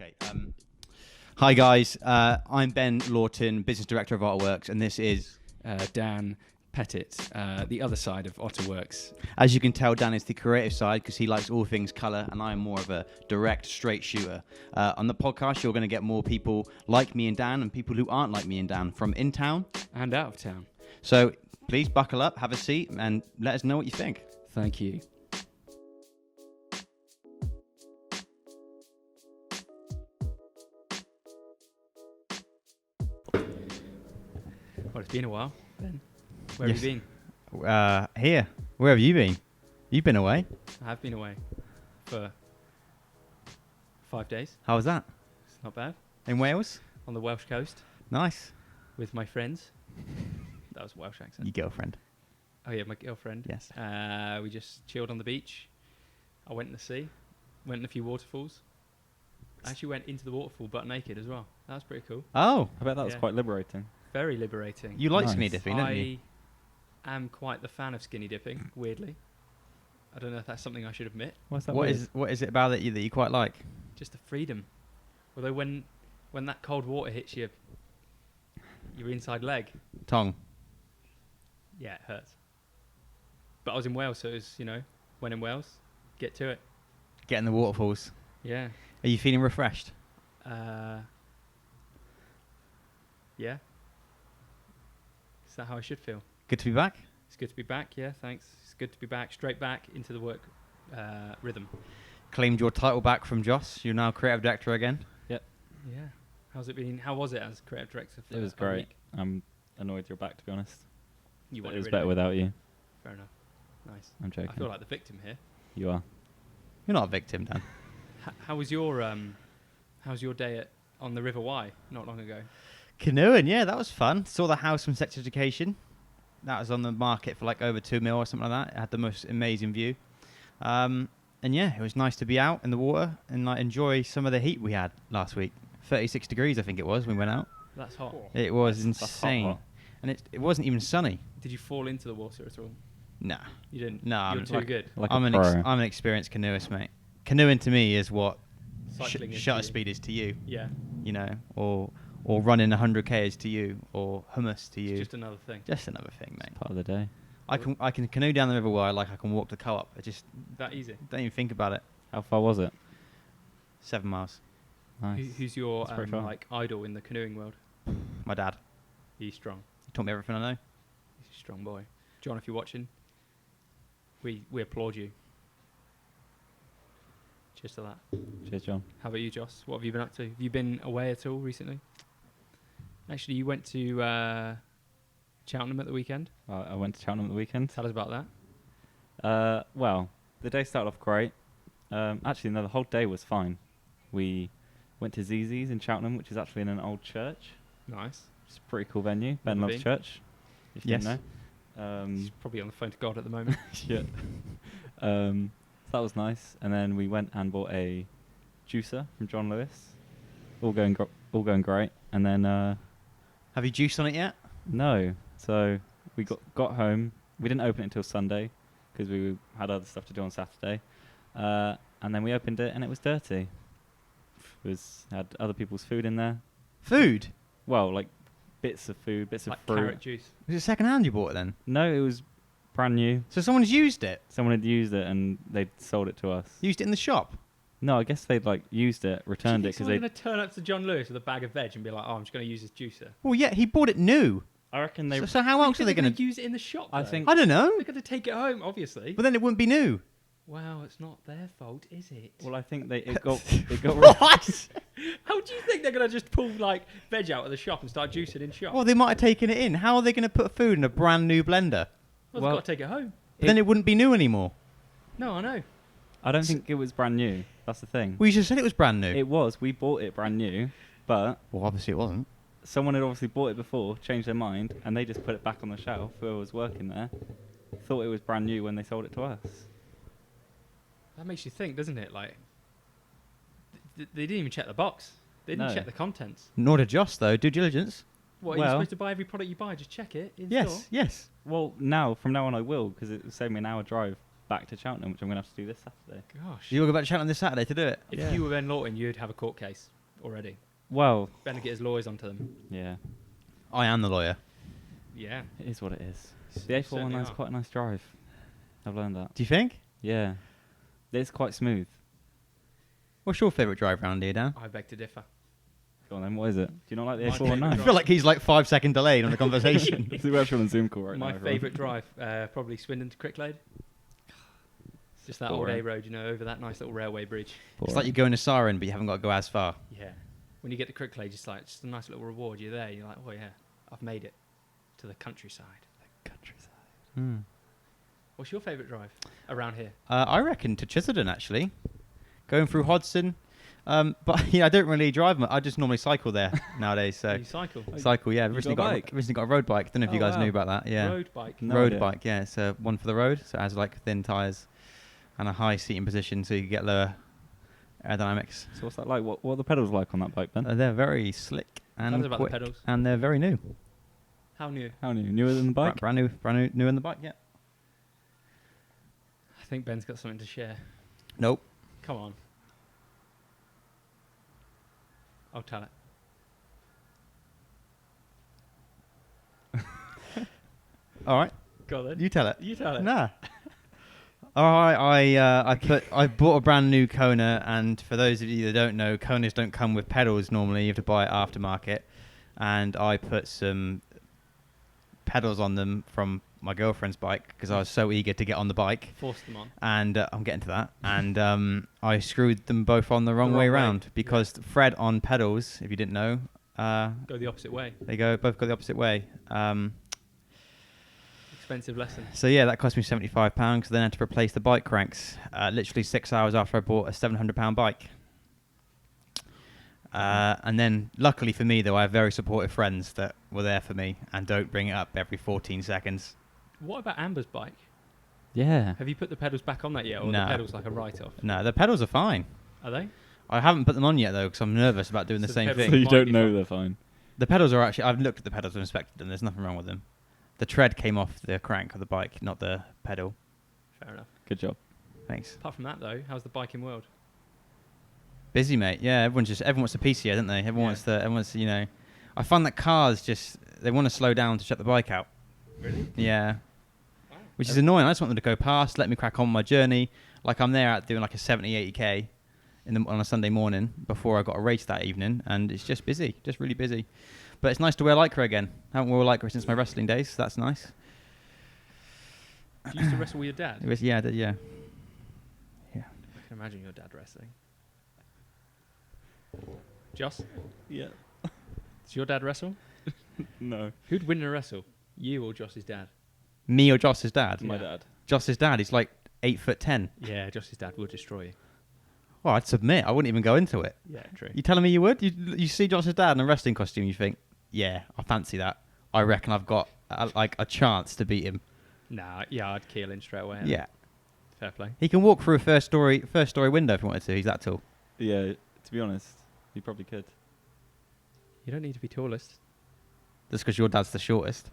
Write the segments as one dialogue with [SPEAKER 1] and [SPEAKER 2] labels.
[SPEAKER 1] Okay. Hi guys, I'm Ben Lawton, Business Director of Ottr, and this is...
[SPEAKER 2] Dan Pettit, the other side of Ottr.
[SPEAKER 1] As you can tell, Dan is the creative side because he likes all things colour, and I am more of a direct, straight shooter. On the podcast, you're going to get more people like me and Dan, and people who aren't like me and Dan from in town
[SPEAKER 2] And out of town.
[SPEAKER 1] So please buckle up, have a seat, and let us know what you think.
[SPEAKER 2] Thank you. Well, it's been a while, Ben. Where have you been?
[SPEAKER 1] Here. Where have you been? You've been away.
[SPEAKER 2] I have been away for 5 days.
[SPEAKER 1] How was that?
[SPEAKER 2] It's not bad.
[SPEAKER 1] In Wales?
[SPEAKER 2] On the Welsh coast
[SPEAKER 1] Nice.
[SPEAKER 2] with my friends. That was a Welsh accent.
[SPEAKER 1] Your girlfriend.
[SPEAKER 2] Oh yeah, my girlfriend.
[SPEAKER 1] Yes.
[SPEAKER 2] We just chilled on the beach. I went in the sea. Went in a few waterfalls. I actually went into the waterfall butt naked as well. That was pretty cool.
[SPEAKER 1] Oh,
[SPEAKER 3] I bet that was
[SPEAKER 2] Yeah.
[SPEAKER 3] quite liberating.
[SPEAKER 2] Very liberating.
[SPEAKER 1] you like
[SPEAKER 3] Nice.
[SPEAKER 1] skinny dipping, don't you?
[SPEAKER 2] I am quite the fan of skinny dipping, weirdly. I don't know if that's something I should admit.
[SPEAKER 3] What's that?
[SPEAKER 1] What
[SPEAKER 3] weird?
[SPEAKER 1] is it about that you quite like?
[SPEAKER 2] Just the freedom. Although when that cold water hits your inside leg,
[SPEAKER 1] Tong.
[SPEAKER 2] yeah, it hurts. But I was in Wales, so it was, when in Wales, get to it.
[SPEAKER 1] Get in the waterfalls.
[SPEAKER 2] Yeah.
[SPEAKER 1] Are you feeling refreshed?
[SPEAKER 2] Yeah. Is that how I should feel?
[SPEAKER 1] Good to be back?
[SPEAKER 2] It's good to be back, yeah, thanks. It's good to be back, straight back into the work rhythm.
[SPEAKER 1] Claimed your title back from Joss. You're now creative director again.
[SPEAKER 2] Yeah. How's it been? How was it as creative director? For
[SPEAKER 3] It was
[SPEAKER 2] a
[SPEAKER 3] great.
[SPEAKER 2] week?
[SPEAKER 3] I'm annoyed you're back, to be honest.
[SPEAKER 2] You
[SPEAKER 3] It
[SPEAKER 2] want
[SPEAKER 3] was
[SPEAKER 2] rid of
[SPEAKER 3] better
[SPEAKER 2] me?
[SPEAKER 3] without you.
[SPEAKER 2] Fair enough. Nice.
[SPEAKER 3] I'm joking.
[SPEAKER 2] I feel like the victim here.
[SPEAKER 3] You are.
[SPEAKER 1] You're not a victim, Dan.
[SPEAKER 2] How was your day on the River Wye not long ago?
[SPEAKER 1] Canoeing, yeah, that was fun. Saw the house from Sex Education. That was on the market for like over 2 mil or something like that. It had the most amazing view. And yeah, it was nice to be out in the water and like enjoy some of the heat we had last week. 36 degrees, I think it was when we went out.
[SPEAKER 2] That's hot.
[SPEAKER 1] It was
[SPEAKER 3] That's
[SPEAKER 1] insane.
[SPEAKER 3] hot.
[SPEAKER 1] And it wasn't even sunny.
[SPEAKER 2] Did you fall into the water at all?
[SPEAKER 1] Nah.
[SPEAKER 2] You didn't?
[SPEAKER 1] No,
[SPEAKER 2] You're
[SPEAKER 1] I'm
[SPEAKER 2] too
[SPEAKER 1] like-
[SPEAKER 2] good.
[SPEAKER 3] Like
[SPEAKER 1] I'm
[SPEAKER 3] a
[SPEAKER 1] an
[SPEAKER 3] pro.
[SPEAKER 1] I'm an experienced canoeist, mate. Canoeing to me is what
[SPEAKER 2] Cycling is
[SPEAKER 1] shutter
[SPEAKER 2] to you.
[SPEAKER 1] speed is to you,
[SPEAKER 2] Yeah.
[SPEAKER 1] Or running 100k is to you, or hummus to you.
[SPEAKER 2] It's just another thing.
[SPEAKER 1] Just another thing, mate.
[SPEAKER 3] Part of the day.
[SPEAKER 1] I can canoe down the river Wye like I can walk the co-op. I just
[SPEAKER 2] That easy.
[SPEAKER 1] don't even think about it.
[SPEAKER 3] How far was it?
[SPEAKER 1] 7 miles.
[SPEAKER 3] Nice.
[SPEAKER 2] Who's your
[SPEAKER 3] That's pretty far.
[SPEAKER 2] idol in the canoeing world?
[SPEAKER 1] My dad.
[SPEAKER 2] He's strong.
[SPEAKER 1] He taught me everything I know.
[SPEAKER 2] He's a strong boy. John, if you're watching, we applaud you. Cheers to that.
[SPEAKER 3] Cheers, John.
[SPEAKER 2] How about you, Joss? What have you been up to? Have you been away at all recently? Actually, you went to Cheltenham at the weekend.
[SPEAKER 3] I went to Cheltenham at the weekend.
[SPEAKER 2] Tell us about that.
[SPEAKER 3] Well, the day started off great. Actually, no, the whole day was fine. We went to ZZ's in Cheltenham, which is actually in an old church.
[SPEAKER 2] Nice.
[SPEAKER 3] It's a pretty cool venue. Ben
[SPEAKER 2] Never
[SPEAKER 3] Loves
[SPEAKER 2] been.
[SPEAKER 3] Church. If you didn't know.
[SPEAKER 2] He's probably on the phone to God at the moment.
[SPEAKER 3] Yeah. So that was nice. And then we went and bought a juicer from John Lewis. All going great. And then
[SPEAKER 1] Have you juiced on it yet?
[SPEAKER 3] no. So we got home. We didn't open it until Sunday because we had other stuff to do on Saturday. And then we opened it and it was dirty. Had other people's food in there.
[SPEAKER 1] Food?
[SPEAKER 3] Well, like bits of food, bits
[SPEAKER 2] Like
[SPEAKER 3] of fruit.
[SPEAKER 2] carrot juice.
[SPEAKER 1] Was it second hand you bought it then?
[SPEAKER 3] No, it was brand new.
[SPEAKER 1] So someone's used it?
[SPEAKER 3] Someone had used it and they'd sold it to us.
[SPEAKER 1] Used it in the shop?
[SPEAKER 3] No, I guess they'd like used it, returned it because
[SPEAKER 2] Someone's
[SPEAKER 3] they.
[SPEAKER 2] going to turn up to John Lewis with a bag of veg and be like, "Oh, I'm just going to use this juicer."
[SPEAKER 1] Well, yeah, he bought it new.
[SPEAKER 3] I reckon they.
[SPEAKER 1] So how else are they going to...
[SPEAKER 2] use it in the shop?
[SPEAKER 3] I
[SPEAKER 2] though?
[SPEAKER 3] think-
[SPEAKER 1] I don't know.
[SPEAKER 2] they're going to take it home, obviously.
[SPEAKER 1] But then it wouldn't be new.
[SPEAKER 2] Wow, it's not their fault, is it?
[SPEAKER 3] Well, I think it got
[SPEAKER 1] What?
[SPEAKER 2] How do you think they're going to just pull like veg out of the shop and start juicing in shop?
[SPEAKER 1] Well, they might have taken it in. How are they going to put food in a brand new blender?
[SPEAKER 2] Well,
[SPEAKER 3] well-
[SPEAKER 2] they've got to take it home.
[SPEAKER 1] But then it wouldn't be new anymore.
[SPEAKER 2] No, I know.
[SPEAKER 3] I don't think it was brand new. That's the thing.
[SPEAKER 1] We just said it was brand new.
[SPEAKER 3] It was. We bought it brand new, but
[SPEAKER 1] Well, obviously it wasn't.
[SPEAKER 3] someone had obviously bought it before, changed their mind, and they just put it back on the shelf. Whoever was working there thought it was brand new when they sold it to us.
[SPEAKER 2] That makes you think, doesn't it? Like, they didn't even check the box. They didn't
[SPEAKER 3] No.
[SPEAKER 2] check the contents.
[SPEAKER 1] Nor did Joss, though. Due diligence.
[SPEAKER 2] What, are you
[SPEAKER 3] Well-
[SPEAKER 2] supposed to buy every product you buy? Just check it in
[SPEAKER 1] Yes,
[SPEAKER 2] store?
[SPEAKER 1] yes.
[SPEAKER 3] Well, from now on I will, because it will save me an hour drive back to Cheltenham, which I'm going to have to do this Saturday.
[SPEAKER 2] Gosh.
[SPEAKER 1] You will go back to Cheltenham this Saturday to do it?
[SPEAKER 2] If
[SPEAKER 3] Yeah.
[SPEAKER 2] you were Ben Lawton, you'd have a court case already.
[SPEAKER 3] Well,
[SPEAKER 2] Ben would get his lawyers onto them.
[SPEAKER 3] yeah,
[SPEAKER 1] I am the lawyer.
[SPEAKER 2] Yeah.
[SPEAKER 3] it is what it is. The
[SPEAKER 2] Certainly
[SPEAKER 3] A419 is
[SPEAKER 2] are.
[SPEAKER 3] quite a nice drive. I've learned that.
[SPEAKER 1] Do you think?
[SPEAKER 3] Yeah. It's quite smooth.
[SPEAKER 1] What's your favourite drive round here, Dan?
[SPEAKER 2] I beg to differ.
[SPEAKER 3] Go on then, what is it? Do you not like the
[SPEAKER 2] My
[SPEAKER 1] I
[SPEAKER 2] favourite
[SPEAKER 3] A419?
[SPEAKER 1] feel like he's like 5 second delayed on the conversation.
[SPEAKER 3] We're actually on a Zoom call right now.
[SPEAKER 2] My
[SPEAKER 3] everyone.
[SPEAKER 2] favourite drive, probably Swindon to Cricklade. Just that old
[SPEAKER 3] boring.
[SPEAKER 2] A road, you know, over that nice little railway bridge.
[SPEAKER 1] It's like you're going to Siren, but you haven't got to go as far.
[SPEAKER 2] Yeah. When you get to Cricklade, just a nice little reward. You're there. You're like, oh yeah, I've made it to the countryside.
[SPEAKER 1] Hmm.
[SPEAKER 2] What's your favourite drive around here?
[SPEAKER 1] I reckon to Chittenden, actually. Going through Hodson. But yeah, I don't really drive much. I just normally cycle there nowadays. So
[SPEAKER 2] You cycle.
[SPEAKER 1] cycle, yeah. I've
[SPEAKER 3] You
[SPEAKER 1] recently
[SPEAKER 3] got a
[SPEAKER 1] got
[SPEAKER 3] bike?
[SPEAKER 1] recently got a road bike. Don't know if you
[SPEAKER 3] Oh,
[SPEAKER 1] guys
[SPEAKER 3] wow.
[SPEAKER 1] knew about that. Yeah,
[SPEAKER 2] Road bike.
[SPEAKER 3] No
[SPEAKER 1] road
[SPEAKER 3] idea.
[SPEAKER 1] bike. Yeah, it's one for the road. So it has like thin tires and a high seating position, so you can get lower aerodynamics.
[SPEAKER 3] So what's that like? What are the pedals like on that bike, Ben?
[SPEAKER 1] They're very slick
[SPEAKER 2] Tell us
[SPEAKER 1] and
[SPEAKER 2] about
[SPEAKER 1] quick,
[SPEAKER 2] the pedals.
[SPEAKER 1] and they're very new.
[SPEAKER 2] How new?
[SPEAKER 3] How new? Newer than the bike?
[SPEAKER 1] Brand new in the bike. Yeah.
[SPEAKER 2] I think Ben's got something to share.
[SPEAKER 1] Nope.
[SPEAKER 2] Come on. I'll tell it.
[SPEAKER 1] All right.
[SPEAKER 2] Go on then.
[SPEAKER 1] You tell it.
[SPEAKER 2] You tell it.
[SPEAKER 1] Nah. All right, I bought a brand new Kona, and for those of you that don't know, Konas don't come with pedals normally. You have to buy it aftermarket, and I put some pedals on them from my girlfriend's bike because I was so eager to get on the bike,
[SPEAKER 2] Force them on.
[SPEAKER 1] and I'm getting to that. And I screwed them both on the wrong way
[SPEAKER 2] wrong way,
[SPEAKER 1] round because Fred on pedals, if you didn't know,
[SPEAKER 2] Go the opposite way.
[SPEAKER 1] they both go the opposite way.
[SPEAKER 2] Expensive lesson.
[SPEAKER 1] So yeah, that cost me £75 because then I had to replace the bike cranks. Literally 6 hours after I bought a £700 bike. And then, luckily for me, though, I have very supportive friends that were there for me and don't bring it up every 14 seconds.
[SPEAKER 2] What about Amber's bike?
[SPEAKER 3] Yeah.
[SPEAKER 2] Have you put the pedals back on that yet, or
[SPEAKER 1] No.
[SPEAKER 2] the pedals like a write-off?
[SPEAKER 1] No, the pedals are fine.
[SPEAKER 2] Are they?
[SPEAKER 1] I haven't put them on yet though because I'm nervous about doing
[SPEAKER 2] So
[SPEAKER 1] the
[SPEAKER 2] the
[SPEAKER 1] same
[SPEAKER 2] pedals
[SPEAKER 3] So
[SPEAKER 1] thing.
[SPEAKER 3] you
[SPEAKER 2] might
[SPEAKER 3] don't
[SPEAKER 2] be
[SPEAKER 3] know
[SPEAKER 2] fine.
[SPEAKER 3] they're fine.
[SPEAKER 1] The pedals are actually. I've looked at the pedals and inspected them. There's nothing wrong with them. The tread came off the crank of the bike, not the pedal.
[SPEAKER 2] Fair enough.
[SPEAKER 3] Good job.
[SPEAKER 1] Thanks.
[SPEAKER 2] Apart from that, though, how's the biking world?
[SPEAKER 1] Busy, mate. Yeah, everyone wants a PCO, don't they? Everyone wants you know. I find that cars they want to slow down to check the bike out.
[SPEAKER 2] Really?
[SPEAKER 1] Yeah.
[SPEAKER 2] Wow.
[SPEAKER 1] Which is annoying. I just want them to go past, let me crack on my journey. Like I'm there out doing like a 70, 80k on a Sunday morning before I got a race that evening, and it's just busy, just really busy. But it's nice to wear Lycra again. I haven't worn Lycra since my wrestling days, so that's nice.
[SPEAKER 2] You used to wrestle with your dad?
[SPEAKER 1] It was, yeah, I did, yeah.
[SPEAKER 2] I can imagine your dad wrestling. Joss,
[SPEAKER 3] Yeah.
[SPEAKER 2] does your dad wrestle?
[SPEAKER 3] No.
[SPEAKER 2] Who'd win in a wrestle? You or Joss's dad?
[SPEAKER 1] Me or Joss's dad?
[SPEAKER 2] Yeah.
[SPEAKER 3] My dad.
[SPEAKER 1] Joss's dad, he's like 8'10".
[SPEAKER 2] Yeah, Joss's dad will destroy you.
[SPEAKER 1] Well, I'd submit. I wouldn't even go into it.
[SPEAKER 2] Yeah, true.
[SPEAKER 1] You telling me you would? You see Joss's dad in a wrestling costume, you think, yeah, I fancy that. I reckon I've got a chance to beat him.
[SPEAKER 2] Nah, yeah, I'd keel in straight away.
[SPEAKER 1] Yeah.
[SPEAKER 2] Fair play.
[SPEAKER 1] He can walk through a first story window if he wanted to. He's that tall.
[SPEAKER 3] Yeah, to be honest, he probably could.
[SPEAKER 2] You don't need to be tallest.
[SPEAKER 1] Just because your dad's the shortest.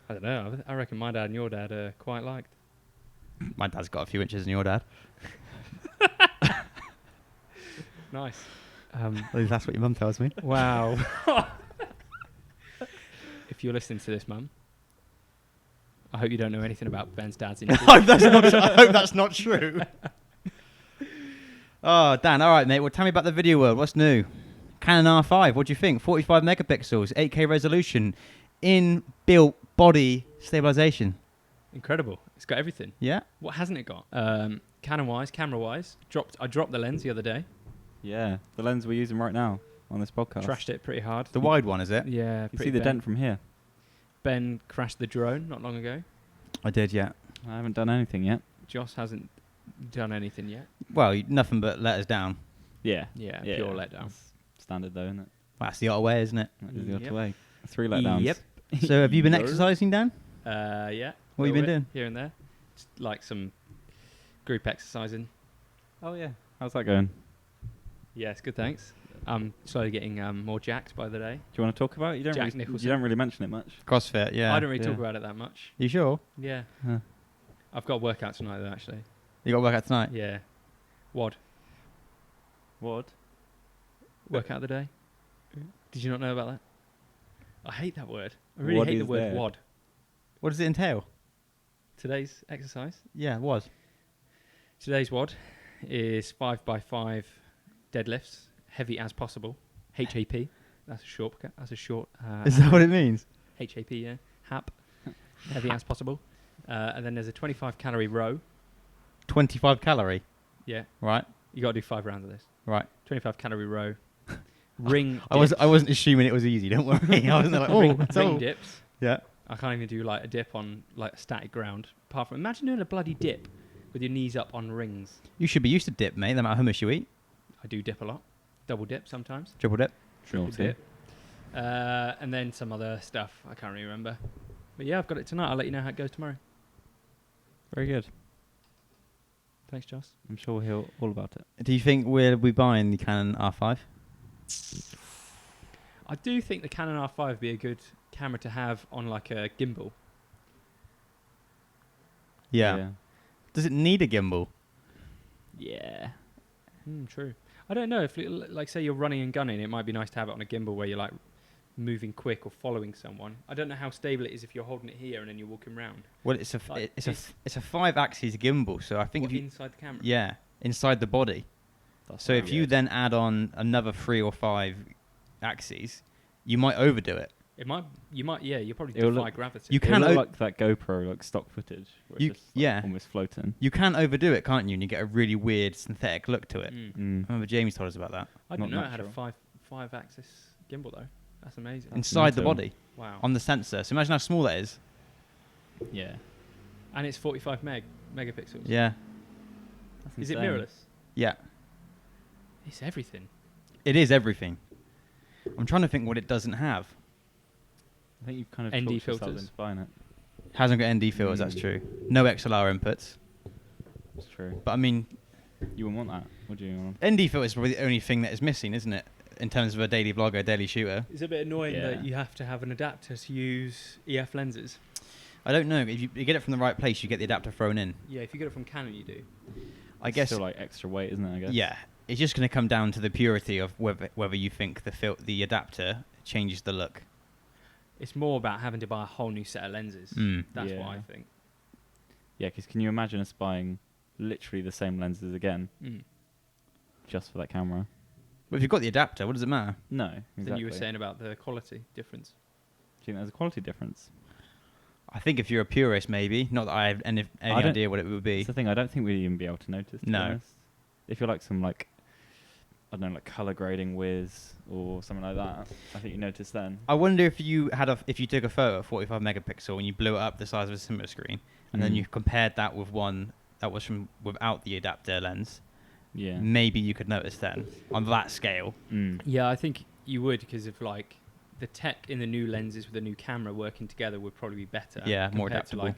[SPEAKER 2] I don't know. I reckon my dad and your dad are quite liked.
[SPEAKER 1] My dad's got a few inches than your dad.
[SPEAKER 2] Nice.
[SPEAKER 1] At least that's what your mum tells me.
[SPEAKER 2] Wow. If you're listening to this, Mum, I hope you don't know anything about Ben's dad's injury.
[SPEAKER 1] I hope that's not true. Oh, Dan, all right, mate. Well, tell me about the video world. What's new? Canon R5, what do you think? 45 megapixels, 8K resolution, inbuilt body stabilization.
[SPEAKER 2] Incredible. It's got everything.
[SPEAKER 1] Yeah?
[SPEAKER 2] What hasn't it got? Canon-wise, camera-wise, I dropped the lens the other day.
[SPEAKER 3] Yeah, the lens we're using right now on this podcast.
[SPEAKER 2] Trashed it pretty hard.
[SPEAKER 1] The wide one, is it?
[SPEAKER 2] Yeah,
[SPEAKER 3] You
[SPEAKER 2] pretty
[SPEAKER 3] see the
[SPEAKER 2] bent.
[SPEAKER 3] dent from here.
[SPEAKER 2] Ben crashed the drone not long ago.
[SPEAKER 1] I did, yeah.
[SPEAKER 3] I haven't done anything yet.
[SPEAKER 2] Joss hasn't done anything yet.
[SPEAKER 1] Well, nothing but let us down.
[SPEAKER 3] Yeah.
[SPEAKER 2] Yeah, pure letdown.
[SPEAKER 3] That's standard though, isn't it?
[SPEAKER 1] Well, that's the otter way, isn't it?
[SPEAKER 3] That is the
[SPEAKER 2] Yep.
[SPEAKER 3] other way. 3 letdowns.
[SPEAKER 2] Yep.
[SPEAKER 1] So have you been
[SPEAKER 3] No.
[SPEAKER 1] exercising, Dan?
[SPEAKER 2] Yeah.
[SPEAKER 1] What have you
[SPEAKER 2] little
[SPEAKER 1] been
[SPEAKER 2] bit
[SPEAKER 1] doing?
[SPEAKER 2] here and there? Just like some group exercising.
[SPEAKER 3] Oh yeah. How's that going?
[SPEAKER 2] Yeah, it's good. Thanks. I'm slowly getting more jacked by the day.
[SPEAKER 3] Do you want to talk about it?
[SPEAKER 2] Jack
[SPEAKER 3] You
[SPEAKER 2] Nicholson.
[SPEAKER 3] don't really mention it much.
[SPEAKER 1] CrossFit, yeah.
[SPEAKER 2] I don't really
[SPEAKER 3] Yeah.
[SPEAKER 2] talk about it that much.
[SPEAKER 1] You sure?
[SPEAKER 2] Yeah.
[SPEAKER 3] Huh.
[SPEAKER 2] I've got a workout tonight though. Actually,
[SPEAKER 1] You got to work out tonight.
[SPEAKER 2] yeah. WOD.
[SPEAKER 3] What?
[SPEAKER 2] Workout of the day. Did you not know about that? I hate that word. I really
[SPEAKER 3] What
[SPEAKER 2] hate the
[SPEAKER 3] is
[SPEAKER 2] word
[SPEAKER 3] there?
[SPEAKER 2] WOD.
[SPEAKER 1] What does it entail?
[SPEAKER 2] Today's exercise.
[SPEAKER 1] Yeah, it was.
[SPEAKER 2] Today's WOD is 5x5 deadlifts, heavy as possible. HAP. That's a short. That's a short.
[SPEAKER 1] Is that what it means?
[SPEAKER 2] HAP, yeah. HAP. Heavy as possible. And then there's a 25 calorie row.
[SPEAKER 1] 25 calorie.
[SPEAKER 2] Yeah.
[SPEAKER 1] Right.
[SPEAKER 2] You got to do 5 rounds of this.
[SPEAKER 1] Right.
[SPEAKER 2] 25 calorie row. Ring.
[SPEAKER 1] I wasn't assuming it was easy. Don't worry. I wasn't like, oh,
[SPEAKER 2] ring
[SPEAKER 1] it's all.
[SPEAKER 2] dips.
[SPEAKER 1] Yeah.
[SPEAKER 2] I can't even do like a dip on like a static ground. Apart from imagine doing a bloody dip with your knees up on rings.
[SPEAKER 1] You should be used to dip, mate. No matter how much you eat.
[SPEAKER 2] I do dip a lot. Double dip sometimes.
[SPEAKER 1] Triple dip.
[SPEAKER 2] Triple
[SPEAKER 3] Naughty.
[SPEAKER 2] dip. And then some other stuff. I can't really remember. But yeah, I've got it tonight. I'll let you know how it goes tomorrow.
[SPEAKER 3] Very good.
[SPEAKER 2] Thanks, Joss.
[SPEAKER 3] I'm sure we'll hear all about it.
[SPEAKER 1] Do you think we'll be buying the Canon R5?
[SPEAKER 2] I do think the Canon R5 would be a good camera to have on like a gimbal.
[SPEAKER 1] Yeah. Does it need a gimbal?
[SPEAKER 3] Yeah.
[SPEAKER 2] True. I don't know if, like, say you're running and gunning, it might be nice to have it on a gimbal where you're like moving quick or following someone. I don't know how stable it is if you're holding it here and then you're walking around.
[SPEAKER 1] Well, it's a
[SPEAKER 2] Like,
[SPEAKER 1] it's a 5-axis gimbal, so I think
[SPEAKER 2] What,
[SPEAKER 1] if you
[SPEAKER 2] inside the camera.
[SPEAKER 1] yeah inside the body. So if you then add on another 3 or 5 axes, you might overdo it.
[SPEAKER 2] You probably
[SPEAKER 3] It'll
[SPEAKER 2] defy
[SPEAKER 3] look-
[SPEAKER 2] gravity.
[SPEAKER 1] You
[SPEAKER 3] It'll
[SPEAKER 1] can
[SPEAKER 3] look
[SPEAKER 1] o-
[SPEAKER 3] like that GoPro, like stock footage. Where
[SPEAKER 1] You-
[SPEAKER 3] it's just, like,
[SPEAKER 1] yeah.
[SPEAKER 3] almost floating.
[SPEAKER 1] You can overdo it, can't you? And you get a really weird synthetic look to it.
[SPEAKER 2] Mm.
[SPEAKER 3] Mm.
[SPEAKER 1] I remember Jamie's told us about that.
[SPEAKER 2] I didn't
[SPEAKER 3] Not
[SPEAKER 2] know it had a
[SPEAKER 3] natural.
[SPEAKER 2] five axis gimbal though. That's amazing.
[SPEAKER 1] Inside the
[SPEAKER 3] mental.
[SPEAKER 1] body,
[SPEAKER 2] Wow.
[SPEAKER 1] on the sensor. So imagine how small that is.
[SPEAKER 3] Yeah.
[SPEAKER 2] And it's 45 megapixels.
[SPEAKER 1] Yeah.
[SPEAKER 3] That's
[SPEAKER 2] Is it
[SPEAKER 3] insane.
[SPEAKER 2] mirrorless?
[SPEAKER 1] Yeah.
[SPEAKER 2] It's everything.
[SPEAKER 1] It is everything. I'm trying to think what it doesn't have.
[SPEAKER 3] I think you've kind of
[SPEAKER 2] ND
[SPEAKER 3] talked yourself
[SPEAKER 2] filters.
[SPEAKER 3] into buying it.
[SPEAKER 1] Hasn't got ND filters, that's
[SPEAKER 3] Mm.
[SPEAKER 1] true. No XLR inputs.
[SPEAKER 3] It's true.
[SPEAKER 1] But I mean,
[SPEAKER 3] You wouldn't want that, would you?
[SPEAKER 1] ND filter is probably the only thing that is missing, isn't it? In terms of a daily vlogger, daily shooter.
[SPEAKER 2] It's a bit annoying
[SPEAKER 3] Yeah.
[SPEAKER 2] that you have to have an adapter to use EF lenses.
[SPEAKER 1] I don't know. If you get it from the right place, you get the adapter thrown in.
[SPEAKER 2] Yeah, if you get it from Canon, you do.
[SPEAKER 1] I
[SPEAKER 3] It's
[SPEAKER 1] guess.
[SPEAKER 3] still like extra weight, isn't it? I guess.
[SPEAKER 1] Yeah. It's just going to come down to the purity of whether you think the adapter changes the look.
[SPEAKER 2] It's more about having to buy a whole new set of lenses.
[SPEAKER 1] Mm.
[SPEAKER 2] That's what
[SPEAKER 3] Yeah.
[SPEAKER 2] I think.
[SPEAKER 3] Yeah, because can you imagine us buying literally the same lenses again
[SPEAKER 2] Mm.
[SPEAKER 3] just for that camera?
[SPEAKER 1] But if you've got the adapter, what does it matter?
[SPEAKER 3] No, exactly.
[SPEAKER 2] Then you were saying about the quality difference.
[SPEAKER 3] Do you think there's a quality difference?
[SPEAKER 1] I think if you're a purist, maybe. Not that I have any
[SPEAKER 3] I don't-
[SPEAKER 1] idea what it would be.
[SPEAKER 3] That's the thing. I don't think we'd even be able to notice. To be
[SPEAKER 1] No.
[SPEAKER 3] honest. If you're like some like, I don't know, like color grading whiz or something like that, I think you notice then.
[SPEAKER 1] I wonder if you took a photo of 45 megapixel and you blew it up the size of a cinema screen, and then
[SPEAKER 3] Mm.
[SPEAKER 1] you compared that with one that was from without the adapter lens,
[SPEAKER 3] Yeah.
[SPEAKER 1] maybe you could notice then on that scale.
[SPEAKER 3] Mm.
[SPEAKER 2] Yeah, I think you would because of like the tech in the new lenses with the new camera working together would probably be better.
[SPEAKER 1] Yeah, more
[SPEAKER 2] compared to,
[SPEAKER 1] adaptable.
[SPEAKER 2] like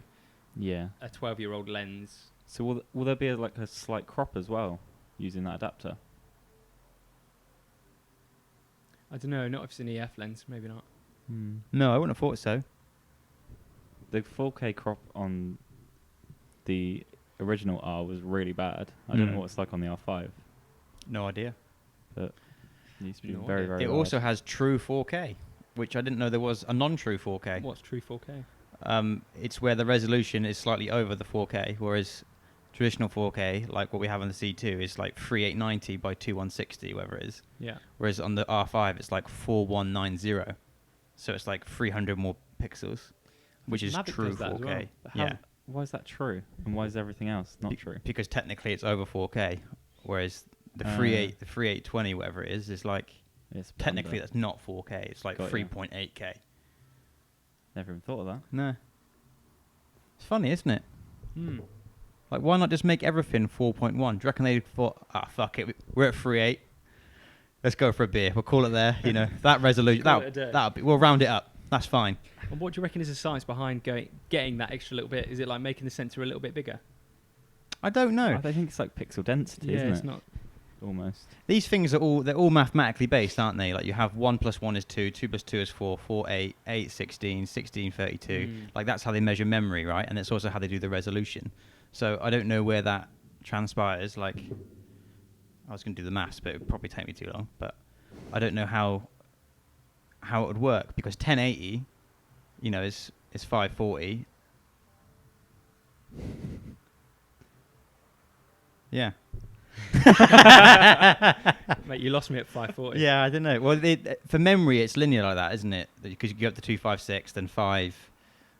[SPEAKER 3] Yeah.
[SPEAKER 2] a 12-year-old lens.
[SPEAKER 3] So will there be like a slight crop as well using that adapter?
[SPEAKER 2] I don't know, not if it's an EF lens, maybe not.
[SPEAKER 3] Mm.
[SPEAKER 1] No, I wouldn't have thought so.
[SPEAKER 3] The 4K crop on the original R was really bad. I don't
[SPEAKER 1] Mm.
[SPEAKER 3] know what it's like on the R5,
[SPEAKER 1] No idea.
[SPEAKER 3] but it used to be
[SPEAKER 2] No
[SPEAKER 3] very,
[SPEAKER 2] idea.
[SPEAKER 3] very
[SPEAKER 1] It
[SPEAKER 3] bad.
[SPEAKER 1] also has true 4K, which I didn't know there was a non-true 4K.
[SPEAKER 2] What's true 4K?
[SPEAKER 1] It's where the resolution is slightly over the 4K, whereas traditional 4K, like what we have on the C2, is like 3890 by 2160, whatever it is.
[SPEAKER 2] Yeah.
[SPEAKER 1] Whereas on the R5, it's like 4190. So it's like 300 more pixels, which is
[SPEAKER 2] Mavic
[SPEAKER 1] true
[SPEAKER 2] does that as
[SPEAKER 1] 4K.
[SPEAKER 2] well.
[SPEAKER 3] But how-
[SPEAKER 1] Yeah,
[SPEAKER 3] Why is that true? And why is everything else not true?
[SPEAKER 1] because technically it's over 4K, whereas the
[SPEAKER 3] Ah.
[SPEAKER 1] 3820, whatever it is like
[SPEAKER 3] It's a bit
[SPEAKER 1] technically
[SPEAKER 3] under.
[SPEAKER 1] that's not 4K. It's like
[SPEAKER 3] Got ya.
[SPEAKER 1] 3.8K.
[SPEAKER 3] Never even thought of that.
[SPEAKER 1] No, it's funny, isn't it?
[SPEAKER 2] Hmm.
[SPEAKER 1] Like, why not just make everything 4.1? Do you reckon they thought, fuck it, we're at 3.8. Let's go for a beer. We'll call it there. You know, that resolution.
[SPEAKER 2] Call it a day.
[SPEAKER 1] We'll round it up. That's fine.
[SPEAKER 2] And what do you reckon is the science behind getting that extra little bit? Is it like making the sensor a little bit bigger?
[SPEAKER 1] I don't know.
[SPEAKER 3] I think it's like pixel density, isn't
[SPEAKER 2] it's
[SPEAKER 3] it?
[SPEAKER 2] not.
[SPEAKER 3] almost.
[SPEAKER 1] These things they're all mathematically based, aren't they? Like you have 1 + 1 is 2, 2 + 2 is 4, 4 8, 8 16, 16 32. Like that's how they measure memory, right? And it's also how they do the resolution. So I don't know where that transpires. Like I was going to do the maths, but it would probably take me too long. But I don't know how it would work, because 1080, you know, is 540. Yeah.
[SPEAKER 2] Mate, you lost me at 540.
[SPEAKER 1] Yeah, I don't know. Well, for memory, it's linear like that, isn't it? Because you go up to 256, then 5,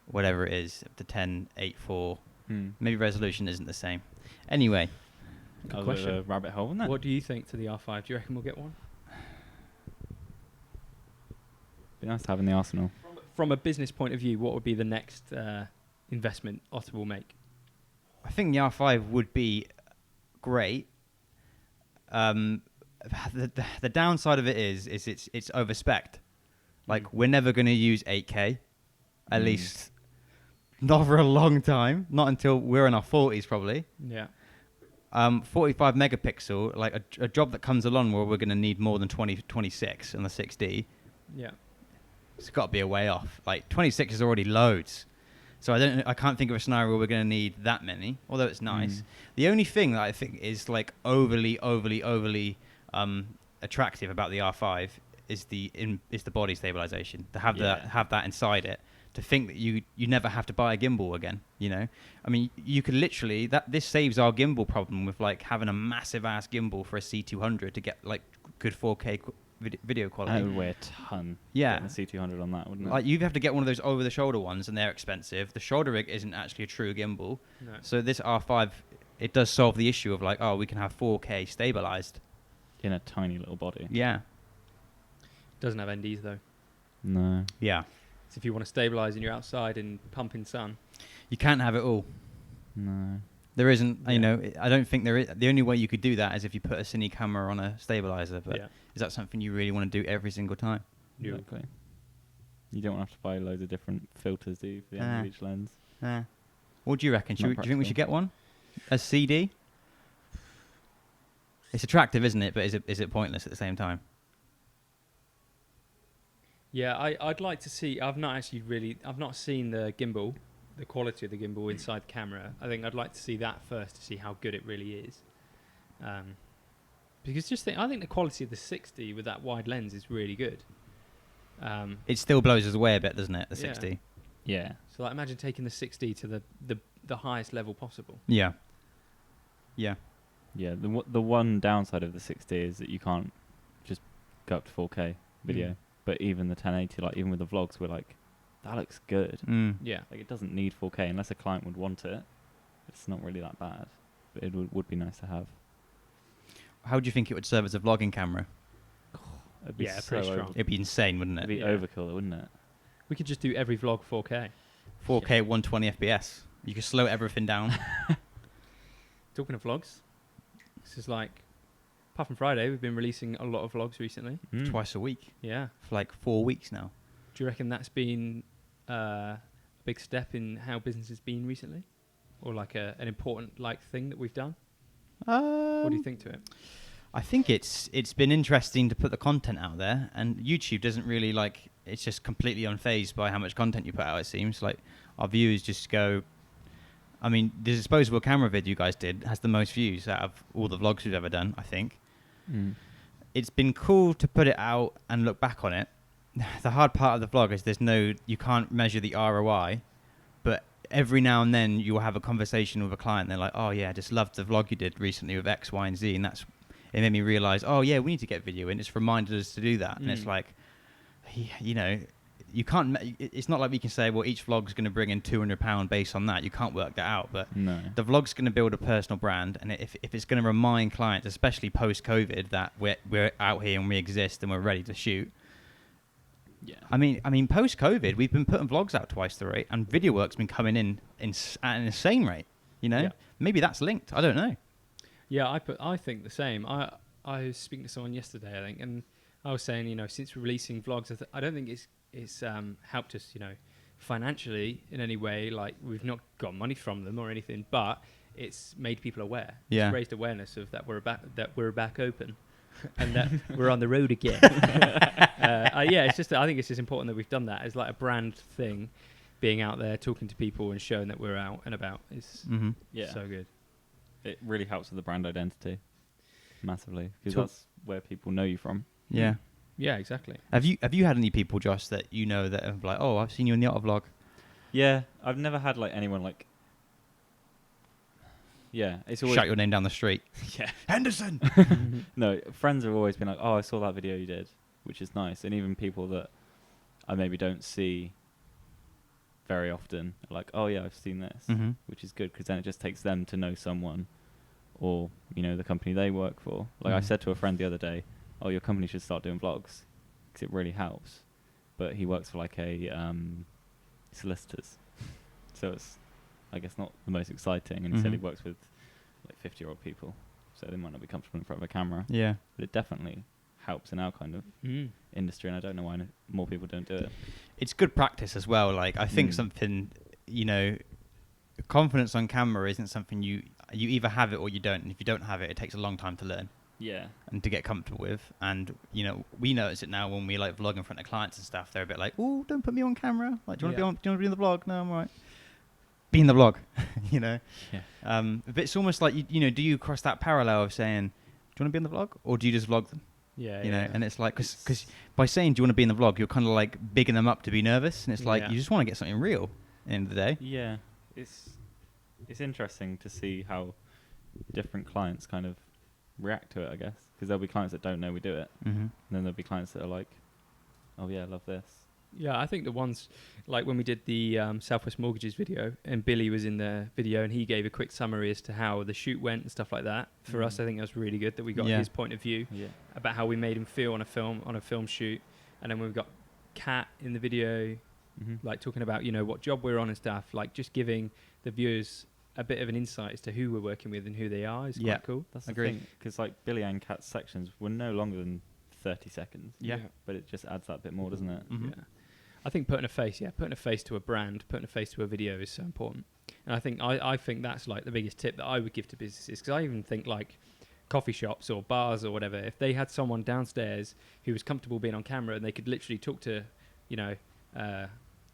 [SPEAKER 1] whatever it is, up to 10, 8, 4. Maybe resolution isn't the same. Anyway.
[SPEAKER 2] Good question.
[SPEAKER 3] A rabbit hole, isn't it?
[SPEAKER 2] What do you think to the R5? Do you reckon we'll get one?
[SPEAKER 3] Be nice to have in the arsenal.
[SPEAKER 2] From a business point of view, what would be the next investment Ottr will make?
[SPEAKER 1] I think the R5 would be great. The downside of it is it's overspec'd. Like we're never going to use 8K, at least not for a long time. Not until we're in our 40s probably.
[SPEAKER 2] Yeah.
[SPEAKER 1] 45 megapixel, like a job that comes along where we're going to need more than 26 on the 6D.
[SPEAKER 2] Yeah.
[SPEAKER 1] It's got to be a way off. Like 26 is already loads. So I can't think of a scenario where we're going to need that many, although it's nice. The only thing that I think is like overly attractive about the R5 is the body stabilization. To have that inside it, to think that you never have to buy a gimbal again, you know? I mean, you could literally this saves our gimbal problem with like having a massive ass gimbal for a C200 to get like good 4K video quality.
[SPEAKER 3] That would weigh a ton.
[SPEAKER 1] Yeah.
[SPEAKER 3] Getting a C200 on that, wouldn't it?
[SPEAKER 1] Like you'd have to get one of those over-the-shoulder ones, and they're expensive. The shoulder rig isn't actually a true gimbal.
[SPEAKER 2] No.
[SPEAKER 1] So this R5, it does solve the issue of like, oh, we can have 4K stabilized.
[SPEAKER 3] In a tiny little body.
[SPEAKER 1] Yeah.
[SPEAKER 2] Doesn't have NDs though.
[SPEAKER 3] No.
[SPEAKER 1] Yeah.
[SPEAKER 2] So if you want to stabilize and you're outside in pumping sun.
[SPEAKER 1] You can't have it all.
[SPEAKER 3] No.
[SPEAKER 1] There isn't,
[SPEAKER 2] Yeah.
[SPEAKER 1] you know, I don't think there is. The only way you could do that is if you put a cine camera on a stabilizer. But is that something you really want to do every single time?
[SPEAKER 3] Exactly. You don't want to have to buy loads of different filters, do you, for the end of each lens?
[SPEAKER 1] What do you reckon?
[SPEAKER 3] Not
[SPEAKER 1] Do you think we
[SPEAKER 3] practical.
[SPEAKER 1] should get one? A CD? It's attractive, isn't it? But is it pointless at the same time?
[SPEAKER 2] Yeah, I'd like to see. I've not seen the gimbal, the quality of the gimbal inside the camera. I think I'd like to see that first to see how good it really is. Because I think the quality of the 60 with that wide lens is really good.
[SPEAKER 1] It still blows us away a bit, doesn't it? The 60.
[SPEAKER 3] Yeah.
[SPEAKER 2] So like, imagine taking the 60 to the highest level possible.
[SPEAKER 1] Yeah. Yeah.
[SPEAKER 3] Yeah. The one downside of the 60 is that you can't just go up to 4K video. But even the 1080, like even with the vlogs, we're like, that looks good.
[SPEAKER 2] Yeah.
[SPEAKER 3] Like it doesn't need 4K unless a client would want it. It's not really that bad, but it would be nice to have.
[SPEAKER 1] How do you think it would serve as a vlogging camera?
[SPEAKER 3] It'd be
[SPEAKER 2] Yeah,
[SPEAKER 3] so
[SPEAKER 2] pretty strong.
[SPEAKER 1] It'd be insane, wouldn't
[SPEAKER 3] It'd
[SPEAKER 1] it?
[SPEAKER 3] be
[SPEAKER 2] Yeah.
[SPEAKER 3] overkill, wouldn't it?
[SPEAKER 2] We could just do every vlog 4K.
[SPEAKER 1] 4K at 120 FPS. You could slow everything down.
[SPEAKER 2] Talking of vlogs, this is like, apart from Friday, we've been releasing a lot of vlogs recently.
[SPEAKER 1] Twice a week
[SPEAKER 2] Yeah.
[SPEAKER 1] for like 4 weeks now.
[SPEAKER 2] Do you reckon that's been a big step in how business has been recently? Or like an important thing that we've done? What do you think to it?
[SPEAKER 1] I think it's been interesting to put the content out there, and YouTube doesn't really it's just completely unfazed by how much content you put out. It seems like our viewers just go. I mean, the disposable camera vid you guys did has the most views out of all the vlogs we've ever done, I think. It's been cool to put it out and look back on it. The hard part of the vlog is you can't measure the ROI, but every now and then you'll have a conversation with a client. They're like, oh yeah, I just loved the vlog you did recently with X, Y, and Z, and it made me realize, oh yeah, we need to get video in. It's reminded us to do that. And it's like, you know, you can't, it's not like we can say, well, each vlog's going to bring in £200 based on that. You can't work that out, but
[SPEAKER 3] No.
[SPEAKER 1] the vlog's going to build a personal brand. And if it's going to remind clients, especially post-COVID, that we're out here and we exist and we're ready to shoot.
[SPEAKER 3] Yeah.
[SPEAKER 1] I mean, post-COVID, we've been putting vlogs out twice the rate, and video work's been coming in at an insane rate. You know, maybe that's linked. I don't know.
[SPEAKER 2] Yeah, I think the same. I was speaking to someone yesterday, I think, and I was saying, you know, since releasing vlogs, I don't think it's helped us, you know, financially in any way. Like, we've not got money from them or anything, but it's made people aware.
[SPEAKER 1] Yeah.
[SPEAKER 2] It's raised awareness of that we're back open, and that we're on the road again. Yeah, it's just I think it's just important that we've done that as like a brand thing, being out there talking to people and showing that we're out and about is so good.
[SPEAKER 3] It really helps with the brand identity massively because
[SPEAKER 1] So-
[SPEAKER 3] that's where people know you from.
[SPEAKER 1] Yeah.
[SPEAKER 2] Yeah, exactly.
[SPEAKER 1] Have you had any people, Josh, that you know that have like, oh, I've seen you in the Ottr vlog?
[SPEAKER 3] Yeah, I've never had like anyone like. Yeah, it's always
[SPEAKER 1] Shout your name down the street.
[SPEAKER 3] yeah.
[SPEAKER 1] Henderson.
[SPEAKER 3] No, friends have always been like, "Oh, I saw that video you did," which is nice, and even people that I maybe don't see very often are like, "Oh yeah, I've seen this,"
[SPEAKER 1] Mm-hmm.
[SPEAKER 3] which is good because then it just takes them to know someone, or the company they work for. Like I
[SPEAKER 1] Mhm.
[SPEAKER 3] said to a friend the other day, "Oh, your company should start doing vlogs because it really helps." But he works for like a solicitors, so it's I guess not the most exciting. And he said he
[SPEAKER 1] Mhm.
[SPEAKER 3] works with like 50-year-old people, so they might not be comfortable in front of a camera.
[SPEAKER 1] Yeah.
[SPEAKER 3] But it definitely helps in our kind of industry, and I don't know why more people don't do it.
[SPEAKER 1] It's good practice as well. Like I think
[SPEAKER 3] Mm.
[SPEAKER 1] something, confidence on camera isn't something you either have it or you don't. And if you don't have it, it takes a long time to learn
[SPEAKER 3] Yeah.
[SPEAKER 1] and to get comfortable with. And we notice it now when we like vlog in front of clients and stuff. They're a bit like, "Oh, don't put me on camera. Like, do you want to be in the vlog?" No, I'm all right. Be in the vlog,
[SPEAKER 3] Yeah.
[SPEAKER 1] But it's almost like do you cross that parallel of saying, "Do you want to be in the vlog?" or do you just vlog them?
[SPEAKER 2] Yeah,
[SPEAKER 1] And it's like because by saying, "Do you want to be in the vlog?" you're kind of like bigging them up to be nervous, and it's like
[SPEAKER 2] Yeah.
[SPEAKER 1] you just want to get something real. At the end of the day.
[SPEAKER 3] Yeah, it's interesting to see how different clients kind of react to it, I guess, because there'll be clients that don't know we do it,
[SPEAKER 1] Mm-hmm.
[SPEAKER 3] and then there'll be clients that are like, "Oh yeah, I love this."
[SPEAKER 2] Yeah, I think the ones like when we did the Southwest Mortgages video, and Billy was in the video, and he gave a quick summary as to how the shoot went and stuff like that. For us, I think that was really good that we got
[SPEAKER 1] Yeah.
[SPEAKER 2] his point of view
[SPEAKER 3] Yeah.
[SPEAKER 2] about how we made him feel on a film shoot, and then we've got Kat in the video,
[SPEAKER 3] Mm-hmm.
[SPEAKER 2] like talking about what job we're on and stuff, like just giving the viewers a bit of an insight as to who we're working with and who they are is
[SPEAKER 1] Yeah.
[SPEAKER 2] quite cool.
[SPEAKER 3] That's the
[SPEAKER 1] Agree.
[SPEAKER 3] thing, because like Billy and Kat's sections were no longer than 30 seconds.
[SPEAKER 1] Yeah.
[SPEAKER 3] But it just adds that bit more, doesn't it?
[SPEAKER 1] Mhm.
[SPEAKER 2] Yeah. I think putting a face to a brand, putting a face to a video is so important. And I think that's like the biggest tip that I would give to businesses, because I even think like coffee shops or bars or whatever, if they had someone downstairs who was comfortable being on camera and they could literally talk to,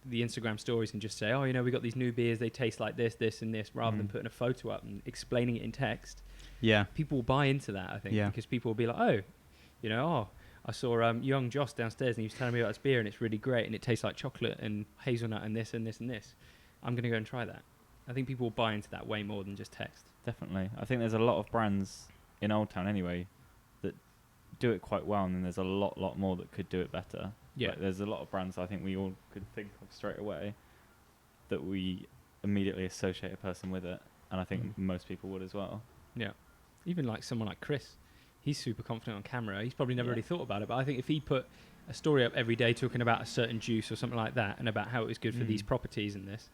[SPEAKER 2] the Instagram stories and just say, "Oh, we got these new beers, they taste like this, this and this," rather than putting a photo up and explaining it in text,
[SPEAKER 1] Yeah.
[SPEAKER 2] people will buy into that, I think,
[SPEAKER 1] Yeah.
[SPEAKER 2] because people will be like, I saw young Josh downstairs and he was telling me about this beer and it's really great and it tastes like chocolate and hazelnut and this and this and this. I'm going to go and try that. I think people will buy into that way more than just text.
[SPEAKER 3] Definitely. I think there's a lot of brands in Old Town anyway that do it quite well, and then there's a lot more that could do it better.
[SPEAKER 2] Yeah.
[SPEAKER 3] Like, there's a lot of brands I think we all could think of straight away that we immediately associate a person with it, and I think most people would as well.
[SPEAKER 2] Yeah. Even like someone like Chris, he's super confident on camera. He's probably never
[SPEAKER 3] Yeah.
[SPEAKER 2] really thought about it, but I think if he put a story up every day talking about a certain juice or something like that and about how it was good for these properties and this,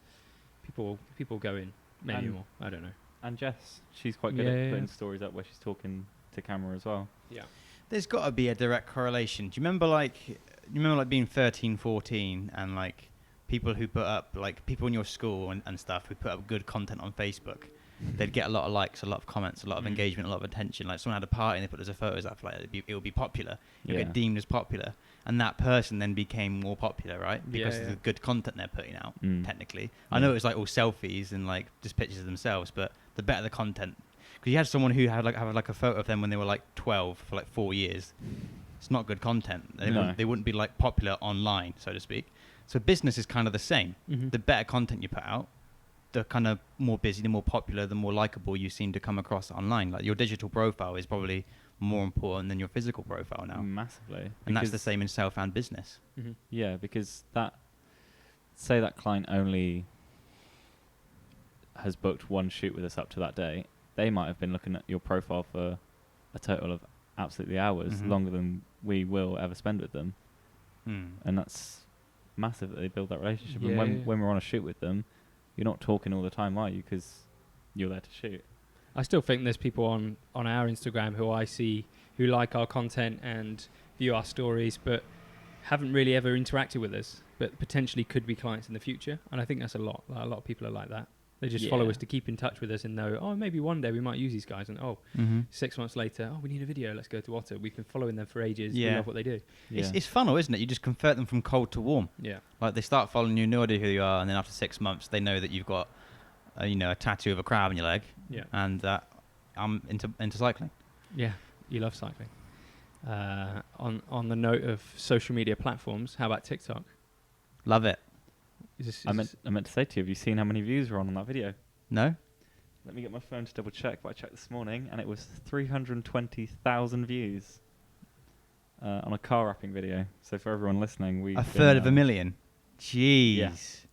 [SPEAKER 2] people go in maybe
[SPEAKER 3] And-
[SPEAKER 2] more. I don't know.
[SPEAKER 3] And Jess, she's quite good
[SPEAKER 2] Yeah,
[SPEAKER 3] at
[SPEAKER 2] yeah,
[SPEAKER 3] putting
[SPEAKER 2] yeah.
[SPEAKER 3] stories up where she's talking to camera as well.
[SPEAKER 2] Yeah.
[SPEAKER 1] There's got to be a direct correlation. Do you remember being 13, 14 and like people who put up like people in your school and stuff who put up good content on Facebook? They'd get a lot of likes, a lot of comments, a lot of engagement, a lot of attention. Like someone had a party and they put those photos up, like it would be popular. It would
[SPEAKER 3] Yeah.
[SPEAKER 1] get deemed as popular, and that person then became more popular, right? Because
[SPEAKER 2] Yeah,
[SPEAKER 1] of
[SPEAKER 2] yeah.
[SPEAKER 1] the good content they're putting out.
[SPEAKER 3] Mm.
[SPEAKER 1] Technically, I know it was like all selfies and like just pictures of themselves, but the better the content. Because you had someone who had like a photo of them when they were like 12 for like 4 years. It's not good content. They wouldn't be like popular online, so to speak. So business is kind of the same.
[SPEAKER 2] Mm-hmm.
[SPEAKER 1] The better content you put out, the kind of more busy, the more popular, the more likable you seem to come across online. Like your digital profile is probably more important than your physical profile now.
[SPEAKER 3] Massively.
[SPEAKER 1] And that's the
[SPEAKER 3] Because-
[SPEAKER 1] same in self and business.
[SPEAKER 2] Mm-hmm.
[SPEAKER 3] Yeah, because say that client only has booked one shoot with us up to that day, they might have been looking at your profile for a total of absolutely hours,
[SPEAKER 1] Mhm.
[SPEAKER 3] longer than we will ever spend with them.
[SPEAKER 1] Mm.
[SPEAKER 3] And that's massive that they build that relationship.
[SPEAKER 2] Yeah,
[SPEAKER 3] and when,
[SPEAKER 2] yeah.
[SPEAKER 3] when we're on a shoot with them, you're not talking all the time, are you? Because you're there to shoot.
[SPEAKER 2] I still think there's people on our Instagram who I see who like our content and view our stories, but haven't really ever interacted with us, but potentially could be clients in the future. And I think that's a lot. Like, a lot of people are like that. They just follow
[SPEAKER 3] Yeah.
[SPEAKER 2] us to keep in touch with us and know, oh, maybe one day we might use these guys. And 6 months later, oh, we need a video. Let's go to Ottr. We've been following them for ages. We
[SPEAKER 1] Yeah.
[SPEAKER 2] love what they do.
[SPEAKER 3] Yeah.
[SPEAKER 1] It's fun, though, isn't it? You just convert them from cold to warm.
[SPEAKER 2] Yeah.
[SPEAKER 1] Like they start following you, no idea who you are, and then after 6 months, they know that you've got, a tattoo of a crab on your leg,
[SPEAKER 2] Yeah.
[SPEAKER 1] and that I'm into cycling.
[SPEAKER 2] Yeah. You love cycling. On the note of social media platforms, how about TikTok?
[SPEAKER 1] Love it.
[SPEAKER 3] I meant to say to you, have you seen how many views were on that video?
[SPEAKER 1] No?
[SPEAKER 3] Let me get my phone to double check, but I checked this morning, and it was 320,000 views on a car wrapping video. So for everyone listening,
[SPEAKER 1] A third of a million. Jeez.
[SPEAKER 3] Yeah.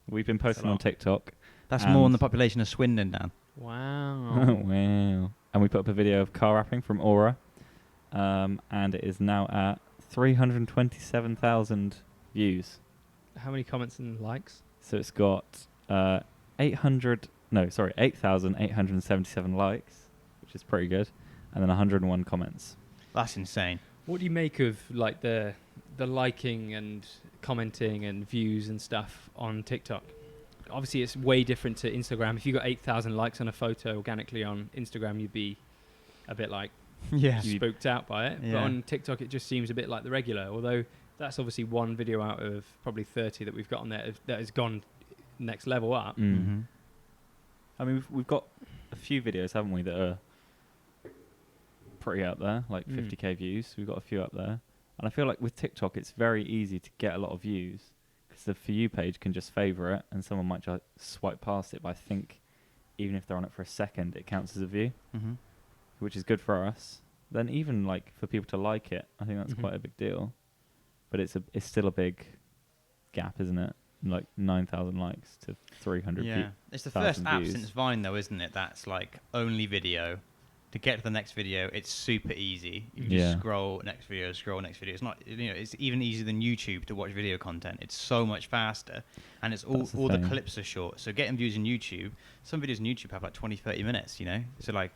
[SPEAKER 3] We've been posting on TikTok.
[SPEAKER 1] That's more than the population of Swindon, Dan.
[SPEAKER 2] Wow.
[SPEAKER 3] Wow. And we put up a video of car wrapping from Ottr, and it is now at 327,000 views.
[SPEAKER 2] How many comments and likes?
[SPEAKER 3] So it's got 8,877 likes, which is pretty good, and then 101 comments.
[SPEAKER 1] That's insane.
[SPEAKER 2] What do you make of like the liking and commenting and views and stuff on TikTok? Obviously, it's way different to Instagram. If you got 8,000 likes on a photo organically on Instagram, you'd be a bit like
[SPEAKER 1] Yeah.
[SPEAKER 2] spooked out by it. But
[SPEAKER 1] Yeah.
[SPEAKER 2] on TikTok, it just seems a bit like the regular. Although that's obviously one video out of probably 30 that we've got on there that has gone next level up.
[SPEAKER 1] Mm-hmm.
[SPEAKER 3] I mean, we've got a few videos, haven't we, that are pretty out there, like 50k views. We've got a few up there. And I feel like with TikTok, it's very easy to get a lot of views because the For You page can just favour it and someone might just swipe past it. But I think even if they're on it for a second, it counts as a view,
[SPEAKER 1] Mm-hmm.
[SPEAKER 3] which is good for us. Then even like for people to like it, I think that's
[SPEAKER 1] Mhm.
[SPEAKER 3] quite a big deal. But it's still a big gap, isn't it? Like 9,000 likes to 300
[SPEAKER 1] Yeah. It's the
[SPEAKER 3] 1,000
[SPEAKER 1] first app
[SPEAKER 3] views.
[SPEAKER 1] since Vine, though, isn't it? That's like only video. To get to the next video, it's super easy. You just
[SPEAKER 3] Yeah.
[SPEAKER 1] scroll next video. It's not, it's even easier than YouTube to watch video content. It's so much faster, and it's all
[SPEAKER 3] That's the
[SPEAKER 1] the
[SPEAKER 3] thing.
[SPEAKER 1] clips are short. So getting views on YouTube, some videos on YouTube have like 20, 30 minutes, So like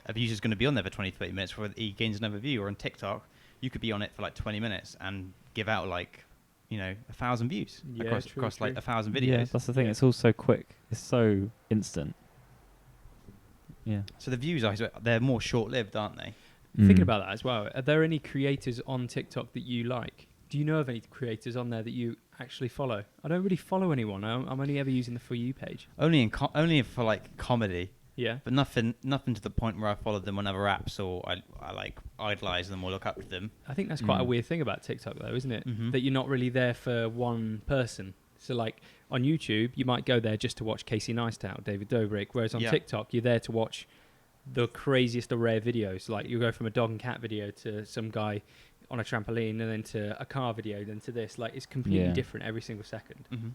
[SPEAKER 1] a user's going to be on there for 20, 30 minutes before he gains another view. Or on TikTok, you could be on it for like 20 minutes and give out like, 1,000 views
[SPEAKER 2] Yeah,
[SPEAKER 1] across like
[SPEAKER 2] true.
[SPEAKER 1] 1,000 videos.
[SPEAKER 3] Yeah, that's the thing.
[SPEAKER 2] Yeah.
[SPEAKER 3] It's all so quick. It's so instant. Yeah.
[SPEAKER 1] So the views they're more short-lived, aren't they?
[SPEAKER 2] Thinking about that as well, are there any creators on TikTok that you like? Do you know of any creators on there that you actually follow? I don't really follow anyone. I'm only ever using the For You page.
[SPEAKER 1] Only for like comedy,
[SPEAKER 2] Yeah.
[SPEAKER 1] but nothing to the point where I follow them on other apps or I like idolize them or look up to them.
[SPEAKER 2] I think that's quite a
[SPEAKER 3] Mm.
[SPEAKER 2] weird thing about TikTok, though, isn't it?
[SPEAKER 1] Mhm.
[SPEAKER 2] That you're not really there for one person. So, like on YouTube, you might go there just to watch Casey Neistat, David Dobrik, whereas on
[SPEAKER 1] Yeah.
[SPEAKER 2] TikTok, you're there to watch the craziest array of videos. Like you go from a dog and cat video to some guy on a trampoline, and then to a car video, then to this. Like it's completely
[SPEAKER 3] Yeah.
[SPEAKER 2] different every single second.
[SPEAKER 1] Mm-hmm.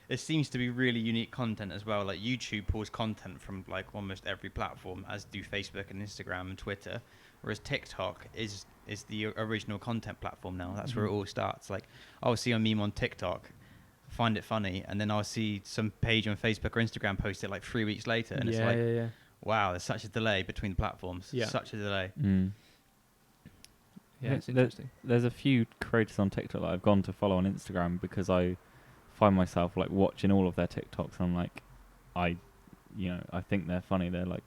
[SPEAKER 1] It seems to be really unique content as well. Like YouTube pulls content from like almost every platform, as do Facebook and Instagram and Twitter. Whereas TikTok is the original content platform now. That's where it
[SPEAKER 2] Mhm.
[SPEAKER 1] all starts. Like I'll see a meme on TikTok, find it funny, and then I'll see some page on Facebook or Instagram post it like 3 weeks later, and it's like,
[SPEAKER 2] yeah.
[SPEAKER 1] wow, there's such a delay between the platforms.
[SPEAKER 2] Yeah.
[SPEAKER 1] Such a delay.
[SPEAKER 3] Mm.
[SPEAKER 2] Yeah, it's
[SPEAKER 3] There-
[SPEAKER 2] interesting.
[SPEAKER 3] There's a few creators on TikTok that I've gone to follow on Instagram because I find myself like watching all of their TikToks and I'm like, I think they're funny. They're like,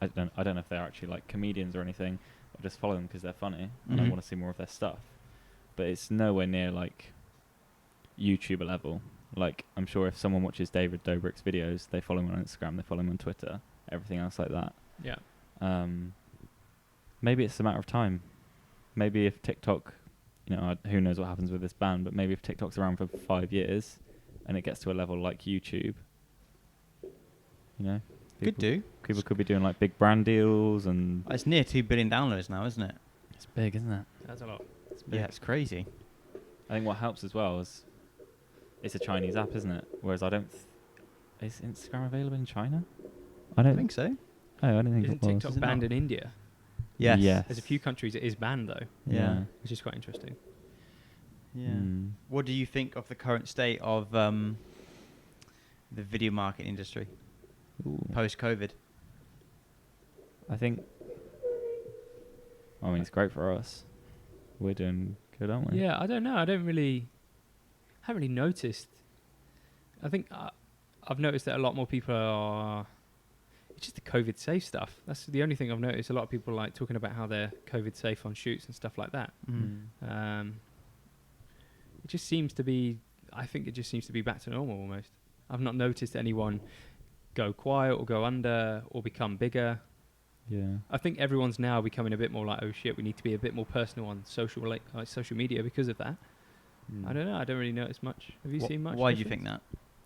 [SPEAKER 3] I don't know if they're actually like comedians or anything. I just follow them because they're funny and I
[SPEAKER 1] Mhm.
[SPEAKER 3] want to see more of their stuff. But it's nowhere near like YouTuber level. Like I'm sure if someone watches David Dobrik's videos, they follow him on Instagram, they follow him on Twitter, everything else like that.
[SPEAKER 2] Yeah.
[SPEAKER 3] Maybe it's a matter of time. Maybe if TikTok, who knows what happens with this ban, but maybe if TikTok's around for 5 years and it gets to a level like YouTube,
[SPEAKER 1] Could do.
[SPEAKER 3] people could be doing like big brand deals and
[SPEAKER 1] It's near 2 billion downloads now, isn't it?
[SPEAKER 3] it's big, isn't it?
[SPEAKER 2] That's a lot.
[SPEAKER 3] It's big.
[SPEAKER 1] Yeah, it's crazy.
[SPEAKER 3] I think what helps as well is it's a Chinese app, isn't it? Whereas I don't. Is Instagram available in China? I
[SPEAKER 1] I
[SPEAKER 3] don't
[SPEAKER 1] think so.
[SPEAKER 3] Oh, I don't think
[SPEAKER 2] Isn't
[SPEAKER 3] it was.
[SPEAKER 2] TikTok
[SPEAKER 1] Is it
[SPEAKER 2] banned
[SPEAKER 1] not?
[SPEAKER 2] in India?
[SPEAKER 1] Yes.
[SPEAKER 3] Yes.
[SPEAKER 2] There's a few countries it is banned though,
[SPEAKER 1] Yeah.
[SPEAKER 2] which is quite interesting.
[SPEAKER 1] Yeah.
[SPEAKER 3] Mm.
[SPEAKER 1] What do you think of the current state of the video market industry
[SPEAKER 3] Ooh.
[SPEAKER 1] post-COVID?
[SPEAKER 3] I think. I mean, it's great for us. We're doing good, aren't we?
[SPEAKER 2] Yeah, I don't know. I haven't really noticed. I think I've noticed that a lot more people are. It's just the COVID safe stuff. That's the only thing I've noticed. A lot of people like talking about how they're COVID safe on shoots and stuff like that. It just seems to be. I think it just seems to be back to normal almost. I've not noticed anyone go quiet or go under or become bigger.
[SPEAKER 3] Yeah.
[SPEAKER 2] I think everyone's now becoming a bit more like, oh shit, we need to be a bit more personal on social social media because of that. I don't know. I don't really notice much. Have you seen much?
[SPEAKER 1] Why do you think that?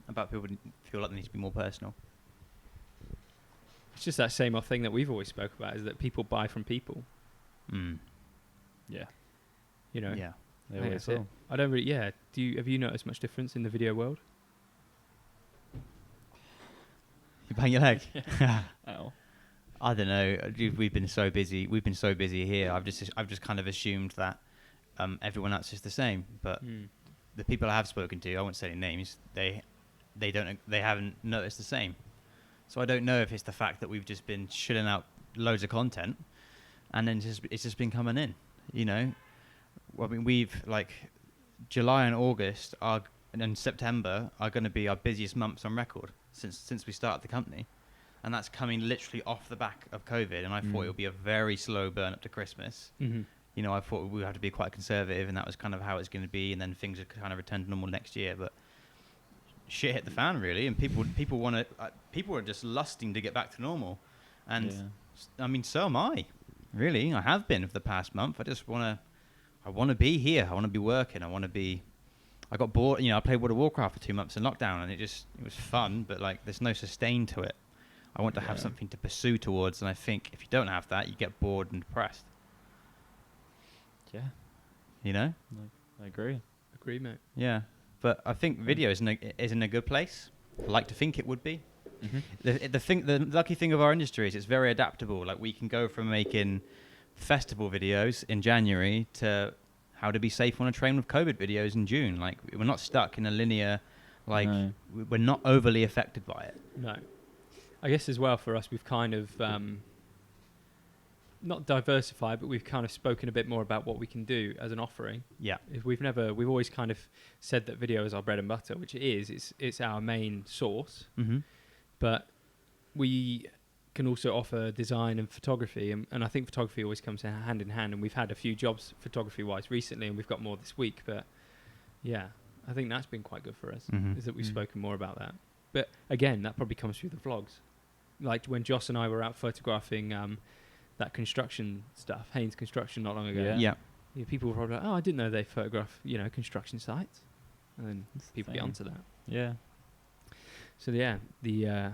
[SPEAKER 1] About people feel like they need to be more personal?
[SPEAKER 2] It's just that same old thing that we've always spoke about, is that people buy from people.
[SPEAKER 3] Yeah.
[SPEAKER 2] You know.
[SPEAKER 1] Yeah.
[SPEAKER 3] They
[SPEAKER 2] I think
[SPEAKER 3] always
[SPEAKER 2] that's it.
[SPEAKER 3] will.
[SPEAKER 2] I don't really. Yeah. Have you noticed much difference in the video world?
[SPEAKER 1] You bang your leg.
[SPEAKER 3] Ow.
[SPEAKER 1] I don't know. We've been so busy. We've been so busy here. I've just kind of assumed that everyone else is the same. But the people I have spoken to, I won't say any names. They haven't noticed the same. So I don't know if it's the fact that we've just been shilling out loads of content, and then it's just been coming in. You know, I mean, we've like July and August and September are going to be our busiest months on record since we started the company. And that's coming literally off the back of COVID. And I thought it would be a very slow burn up to Christmas.
[SPEAKER 2] Mm-hmm.
[SPEAKER 1] You know, I thought we would have to be quite conservative, and that was kind of how it's going to be. And then things would kind of return to normal next year. But shit hit the fan, really. And people are just lusting to get back to normal. And I mean, so am I. Really, I have been for the past month. I want to be here. I want to be working. I got bored. You know, I played World of Warcraft for 2 months in lockdown, and it was fun. But like, there's no sustain to it. I want to have something to pursue towards, and I think if you don't have that, you get bored and depressed.
[SPEAKER 3] Yeah.
[SPEAKER 1] You know?
[SPEAKER 3] I agree.
[SPEAKER 2] Agree, mate.
[SPEAKER 1] Yeah. But I think video is in a good place. I like to think it would be. Mm-hmm. The lucky thing of our industry is it's very adaptable. Like, we can go from making festival videos in January to how to be safe on a train with COVID videos in June. Like, we're not stuck in a linear, like, we're not overly affected by it.
[SPEAKER 2] No. I guess as well for us, we've kind of not diversified, but we've kind of spoken a bit more about what we can do as an offering.
[SPEAKER 1] Yeah.
[SPEAKER 2] We've always kind of said that video is our bread and butter, which it is. It's our main source.
[SPEAKER 1] Mm-hmm.
[SPEAKER 2] But we can also offer design and photography, and I think photography always comes hand in hand. And we've had a few jobs photography-wise recently, and we've got more this week. But yeah, I think that's been quite good for us. Is that we've spoken more about that. But again, that probably comes through the vlogs. Like when Joss and I were out photographing that construction stuff, Haynes Construction, not long ago.
[SPEAKER 1] Yeah.
[SPEAKER 2] People were probably like, oh, I didn't know they photograph, construction sites. And then people get onto that.
[SPEAKER 3] Yeah.
[SPEAKER 2] So yeah, the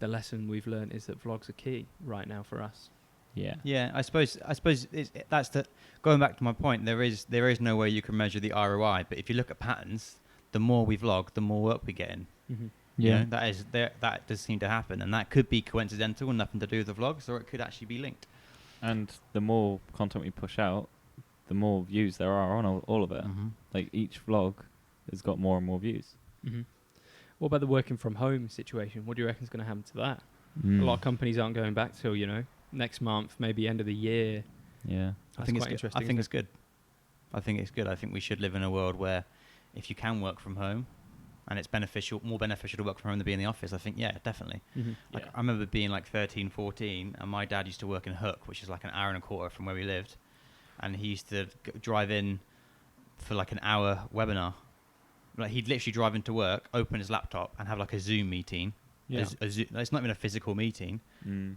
[SPEAKER 2] lesson we've learned is that vlogs are key right now for us.
[SPEAKER 3] Yeah.
[SPEAKER 1] Yeah, I suppose that's the going back to my point. There is no way you can measure the ROI, but if you look at patterns, the more we vlog, the more work we get in.
[SPEAKER 2] Mm-hmm.
[SPEAKER 1] Yeah, you know, that does seem to happen, and that could be coincidental and nothing to do with the vlogs, or it could actually be linked.
[SPEAKER 3] And the more content we push out, the more views there are on all of it.
[SPEAKER 1] Mm-hmm.
[SPEAKER 3] Like, each vlog has got more and more views.
[SPEAKER 2] Mm-hmm. What about the working from home situation? What do you reckon is going to happen to that? A lot of companies aren't going back till next month, maybe end of the year.
[SPEAKER 3] Yeah,
[SPEAKER 1] I think it's good. I think it's good. I think it's good. I think we should live in a world where, if you can work from home, and it's more beneficial to work from home than be in the office, I think, yeah, definitely.
[SPEAKER 2] Mm-hmm.
[SPEAKER 1] Like, I remember being like 13, 14, and my dad used to work in Hook, which is like an hour and a quarter from where we lived, and he used to drive in for like an hour webinar. Like, he'd literally drive into work, open his laptop, and have like a Zoom meeting.
[SPEAKER 2] Yeah.
[SPEAKER 1] It's not even a physical meeting.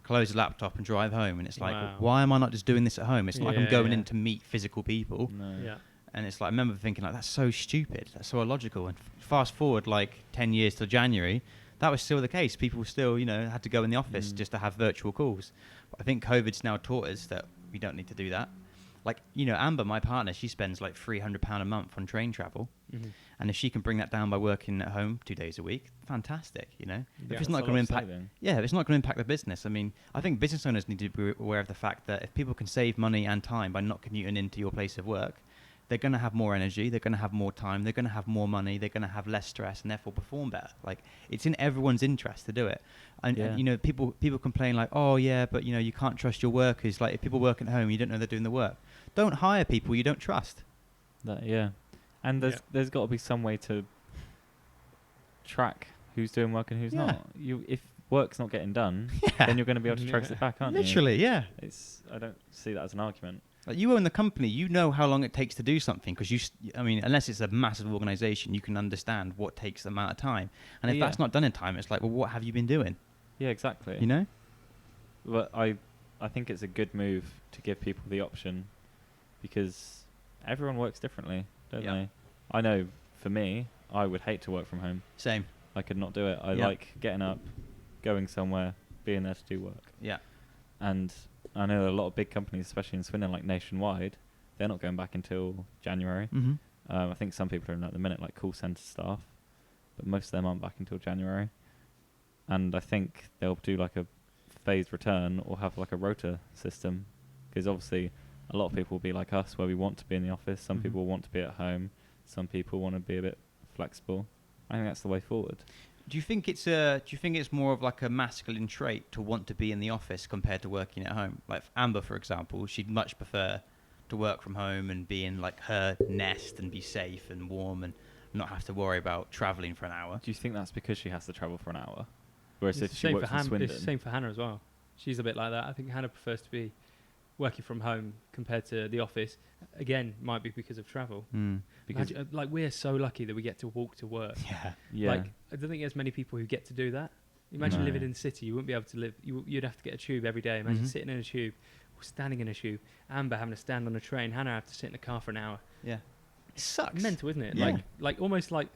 [SPEAKER 1] Close the laptop and drive home, and it's like,
[SPEAKER 2] Wow.
[SPEAKER 1] why am I not just doing this at home? It's not like I'm going in to meet physical people.
[SPEAKER 3] No.
[SPEAKER 2] Yeah.
[SPEAKER 1] And it's like, I remember thinking, like, that's so stupid. That's so illogical. And fast forward like 10 years to January, that was still the case. People still, had to go in the office just to have virtual calls. But I think COVID's now taught us that we don't need to do that. Like, Amber, my partner, she spends like £300 a month on train travel.
[SPEAKER 2] Mm-hmm.
[SPEAKER 1] And if she can bring that down by working at home 2 days a week, fantastic, If it's
[SPEAKER 3] That's
[SPEAKER 1] not
[SPEAKER 3] a
[SPEAKER 1] going to
[SPEAKER 3] lot
[SPEAKER 1] impact,
[SPEAKER 3] saving.
[SPEAKER 1] if it's not going to impact the business, I mean, I think business owners need to be aware of the fact that if people can save money and time by not commuting into your place of work, they're going to have more energy, they're going to have more time, they're going to have more money, they're going to have less stress, and therefore perform better. Like, it's in everyone's interest to do it. And people complain like, oh yeah, but you can't trust your workers. Like, if people work at home, you don't know they're doing the work. Don't hire people you don't trust.
[SPEAKER 3] And there's got to be some way to track who's doing work and who's
[SPEAKER 1] Yeah.
[SPEAKER 3] not. If work's not getting done,
[SPEAKER 1] Yeah.
[SPEAKER 3] then you're going to be able to trace
[SPEAKER 2] Yeah.
[SPEAKER 3] it back, aren't you?
[SPEAKER 1] Literally, yeah.
[SPEAKER 3] I don't see that as an argument.
[SPEAKER 1] Like you own the company, you know how long it takes to do something because I mean, unless it's a massive organization, you can understand what takes the amount of time. And if
[SPEAKER 3] Yeah.
[SPEAKER 1] that's not done in time, it's like, well, what have you been doing?
[SPEAKER 3] Yeah, exactly.
[SPEAKER 1] You know?
[SPEAKER 3] But I think it's a good move to give people the option because everyone works differently, don't
[SPEAKER 1] Yeah.
[SPEAKER 3] they? I know for me, I would hate to work from home.
[SPEAKER 1] Same.
[SPEAKER 3] I could not do it. I
[SPEAKER 1] Yeah.
[SPEAKER 3] like getting up, going somewhere, being there to do work.
[SPEAKER 1] Yeah.
[SPEAKER 3] And I know a lot of big companies, especially in Swindon, like Nationwide, they're not going back until January.
[SPEAKER 1] Mm-hmm.
[SPEAKER 3] I think some people are in at the minute, like call centre staff, but most of them aren't back until January. And I think they'll do like a phased return or have like a rota system, because obviously a lot of people will be like us, where we want to be in the office. Some
[SPEAKER 1] Mhm.
[SPEAKER 3] people want to be at home. Some people want to be a bit flexible. I think that's the way forward.
[SPEAKER 1] Do you think it's more of like a masculine trait to want to be in the office compared to working at home? Like Amber, for example, she'd much prefer to work from home and be in like her nest and be safe and warm and not have to worry about traveling for an hour.
[SPEAKER 3] Do you think that's because she has to travel for an hour? Whereas if
[SPEAKER 2] It's
[SPEAKER 3] she
[SPEAKER 2] same
[SPEAKER 3] works
[SPEAKER 2] for
[SPEAKER 3] in
[SPEAKER 2] Han-
[SPEAKER 3] Swindon...
[SPEAKER 2] It's the same for Hannah as well. She's a bit like that. I think Hannah prefers to be working from home compared to the office. Again, might be because of travel.
[SPEAKER 3] because
[SPEAKER 2] Like we're so lucky that we get to walk to work.
[SPEAKER 1] Yeah.
[SPEAKER 3] yeah,
[SPEAKER 2] Like I don't think there's many people who get to do that. Imagine
[SPEAKER 3] No.
[SPEAKER 2] living in the city. You wouldn't be able to live. You'd have to get a tube every day. Imagine
[SPEAKER 1] Mhm.
[SPEAKER 2] sitting in a tube or standing in a tube. Amber having to stand on a train. Hannah have to sit in a car for an hour.
[SPEAKER 1] Yeah. It sucks.
[SPEAKER 2] Mental, isn't it?
[SPEAKER 1] Yeah.
[SPEAKER 2] Like almost like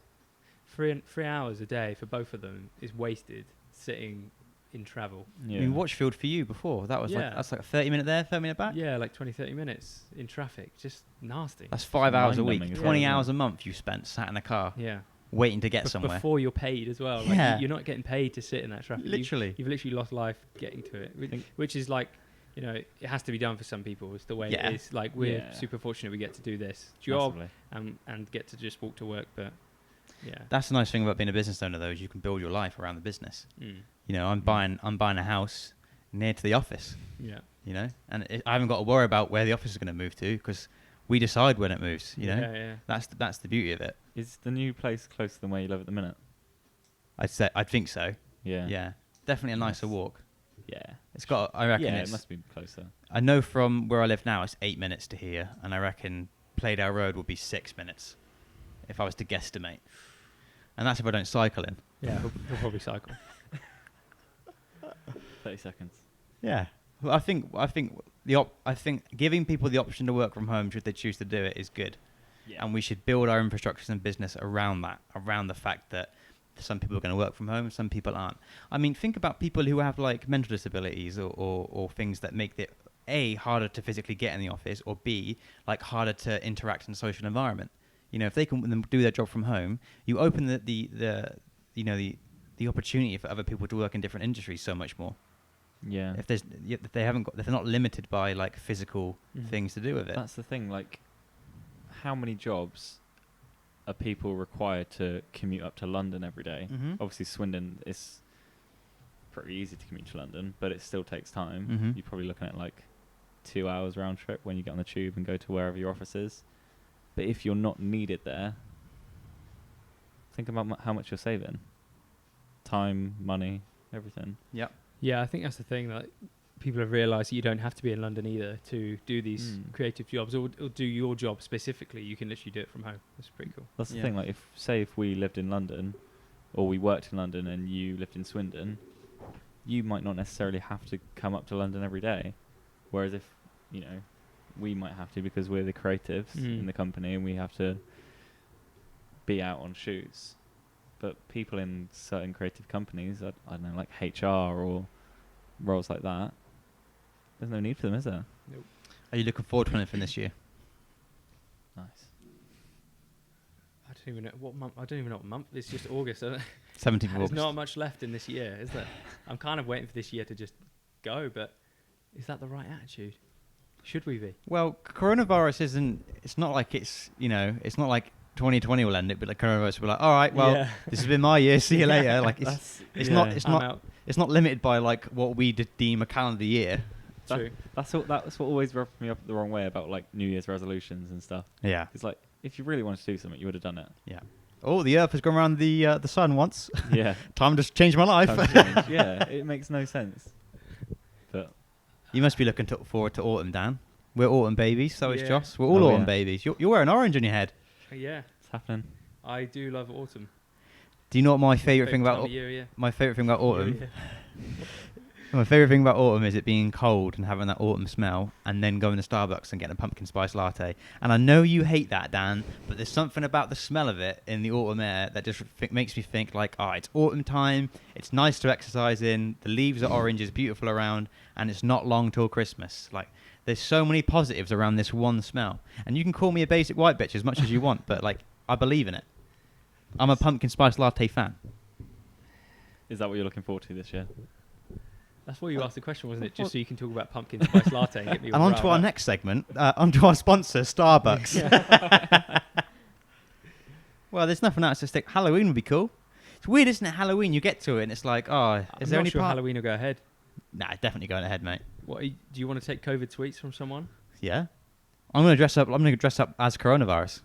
[SPEAKER 2] 3 hours a day for both of them is wasted sitting in travel.
[SPEAKER 3] yeah.
[SPEAKER 1] I mean, Watchfield for you before, that was
[SPEAKER 2] Yeah.
[SPEAKER 1] that's like a 30-minute there, 30-minute back?
[SPEAKER 2] Yeah, like 20, 30 minutes in traffic. Just nasty.
[SPEAKER 1] That's 5 hours a week.
[SPEAKER 3] Mind-numbing as
[SPEAKER 1] 20
[SPEAKER 3] well,
[SPEAKER 1] hours
[SPEAKER 3] isn't
[SPEAKER 1] a month you spent sat in a car
[SPEAKER 2] Yeah.
[SPEAKER 1] waiting to get somewhere.
[SPEAKER 2] Before you're paid as well. Like
[SPEAKER 1] Yeah.
[SPEAKER 2] you're not getting paid to sit in that traffic.
[SPEAKER 1] Literally.
[SPEAKER 2] You've literally lost life getting to it, which is like, you know, it has to be done for some people. It's the way
[SPEAKER 1] Yeah.
[SPEAKER 2] it is. Like we're
[SPEAKER 3] Yeah.
[SPEAKER 2] super fortunate we get to do this job
[SPEAKER 3] Massively.
[SPEAKER 2] and get to just walk to work. But yeah,
[SPEAKER 1] That's the nice thing about being a business owner, though, is you can build your life around the business.
[SPEAKER 2] Mm.
[SPEAKER 1] You know, I'm buying a house near to the office.
[SPEAKER 2] Yeah.
[SPEAKER 1] You know, and I haven't got to worry about where the office is going to move to because we decide when it moves. You know,
[SPEAKER 2] Yeah.
[SPEAKER 1] that's the beauty of it.
[SPEAKER 3] Is the new place closer than where you live at the minute?
[SPEAKER 1] I'd think so.
[SPEAKER 3] Yeah.
[SPEAKER 1] Yeah, definitely a nicer
[SPEAKER 3] Yes.
[SPEAKER 1] walk.
[SPEAKER 3] Yeah.
[SPEAKER 1] It's got. I reckon
[SPEAKER 3] Yeah,
[SPEAKER 1] it's.
[SPEAKER 3] it must be closer.
[SPEAKER 1] I know from where I live now, it's 8 minutes to here, and I reckon Playdale Road will be 6 minutes, if I was to guesstimate. And that's if I don't cycle in.
[SPEAKER 2] Yeah. He'll probably cycle.
[SPEAKER 3] 30 seconds.
[SPEAKER 1] Yeah. Well, I think giving people the option to work from home should they choose to do it is good.
[SPEAKER 3] Yeah.
[SPEAKER 1] And we should build our infrastructures and business around that, around the fact that some people are going to work from home, some people aren't. I mean, think about people who have like mental disabilities or things that make it A, harder to physically get in the office, or B, like harder to interact in a social environment. You know, if they can do their job from home, you open the opportunity for other people to work in different industries so much more.
[SPEAKER 3] Yeah.
[SPEAKER 1] If they're not limited by like physical
[SPEAKER 2] Mhm.
[SPEAKER 1] things to do with it.
[SPEAKER 3] That's the thing. Like, how many jobs are people required to commute up to London every day?
[SPEAKER 1] Mhm.
[SPEAKER 3] Obviously, Swindon is pretty easy to commute to London, but it still takes time.
[SPEAKER 1] Mhm.
[SPEAKER 3] You're probably looking at like 2 hours round trip when you get on the tube and go to wherever your office is. But if you're not needed there, think about how much you're saving. Time, money, everything.
[SPEAKER 1] Yep.
[SPEAKER 2] Yeah, I think that's the thing that people have realised that you don't have to be in London either to do these creative jobs or do your job specifically. You can literally do it from home. That's pretty cool.
[SPEAKER 3] That's the
[SPEAKER 1] Yeah.
[SPEAKER 3] thing. Like, if we lived in London, or we worked in London, and you lived in Swindon, you might not necessarily have to come up to London every day. Whereas if, you know, we might have to because we're the creatives in the company and we have to be out on shoots. But people in certain creative companies, I don't know, like HR or roles like that, there's no need for them, is there?
[SPEAKER 2] Nope.
[SPEAKER 1] Are you looking forward to anything this year?
[SPEAKER 3] Nice.
[SPEAKER 2] I don't even know what month. I don't even know what month. It's just August. Isn't it?
[SPEAKER 1] 17th of
[SPEAKER 2] There's
[SPEAKER 1] August.
[SPEAKER 2] not much left in this year, is there? I'm kind of waiting for this year to just go, but is that the right attitude? Should we be?
[SPEAKER 1] Well, coronavirus isn't. It's not like it's. You know, it's not like 2020 will end it, but like coronavirus will be like, all right, well,
[SPEAKER 2] Yeah.
[SPEAKER 1] this has been my year. See you later. Like it's
[SPEAKER 2] Yeah.
[SPEAKER 1] not. It's
[SPEAKER 2] I'm
[SPEAKER 1] not.
[SPEAKER 2] out.
[SPEAKER 1] It's not limited by like what we deem a calendar year.
[SPEAKER 2] True.
[SPEAKER 3] That's what always rubbed me up the wrong way about like New Year's resolutions and stuff.
[SPEAKER 1] Yeah.
[SPEAKER 3] It's like, if you really wanted to do something, you would have done it.
[SPEAKER 1] Yeah. Oh, the Earth has gone around the sun once.
[SPEAKER 3] Yeah.
[SPEAKER 1] Time to change my life.
[SPEAKER 3] Time to change. Yeah, it makes no sense. But
[SPEAKER 1] You must be looking forward to autumn, Dan. We're autumn babies, so is
[SPEAKER 2] Yeah.
[SPEAKER 1] Joss. We're all
[SPEAKER 3] Oh,
[SPEAKER 1] autumn
[SPEAKER 3] yeah.
[SPEAKER 1] babies. You're wearing orange on your head.
[SPEAKER 2] Yeah,
[SPEAKER 3] it's happening.
[SPEAKER 2] I do love autumn.
[SPEAKER 1] Do you know what my favourite thing
[SPEAKER 2] Favourite
[SPEAKER 1] about
[SPEAKER 2] time of year, yeah.
[SPEAKER 1] my favourite thing about autumn?
[SPEAKER 2] Yeah.
[SPEAKER 1] My favourite thing about autumn is it being cold and having that autumn smell, and then going to Starbucks and getting a pumpkin spice latte. And I know you hate that, Dan, but there's something about the smell of it in the autumn air that just makes me think like, it's autumn time. It's nice to exercise in. The leaves are orange. It's beautiful around, and it's not long till Christmas. Like, there's so many positives around this one smell. And you can call me a basic white bitch as much as you want, but like, I believe in it. I'm a pumpkin spice latte fan.
[SPEAKER 3] Is that what you're looking forward to this year?
[SPEAKER 2] That's why you asked the question, wasn't it? Just so you can talk about pumpkin spice latte and get me all
[SPEAKER 1] And on to
[SPEAKER 2] riled
[SPEAKER 1] our
[SPEAKER 2] up.
[SPEAKER 1] next segment, onto our sponsor, Starbucks. Well, there's nothing else to stick. Halloween would be cool. It's weird, isn't it? Halloween, you get to it, and it's like,
[SPEAKER 2] I'm
[SPEAKER 1] is there
[SPEAKER 2] not
[SPEAKER 1] any
[SPEAKER 2] sure
[SPEAKER 1] part?
[SPEAKER 2] Halloween will go ahead.
[SPEAKER 1] Nah, definitely going ahead, mate.
[SPEAKER 2] What do you want to take COVID tweets from someone?
[SPEAKER 1] Yeah, I'm gonna dress up. I'm gonna dress up as coronavirus.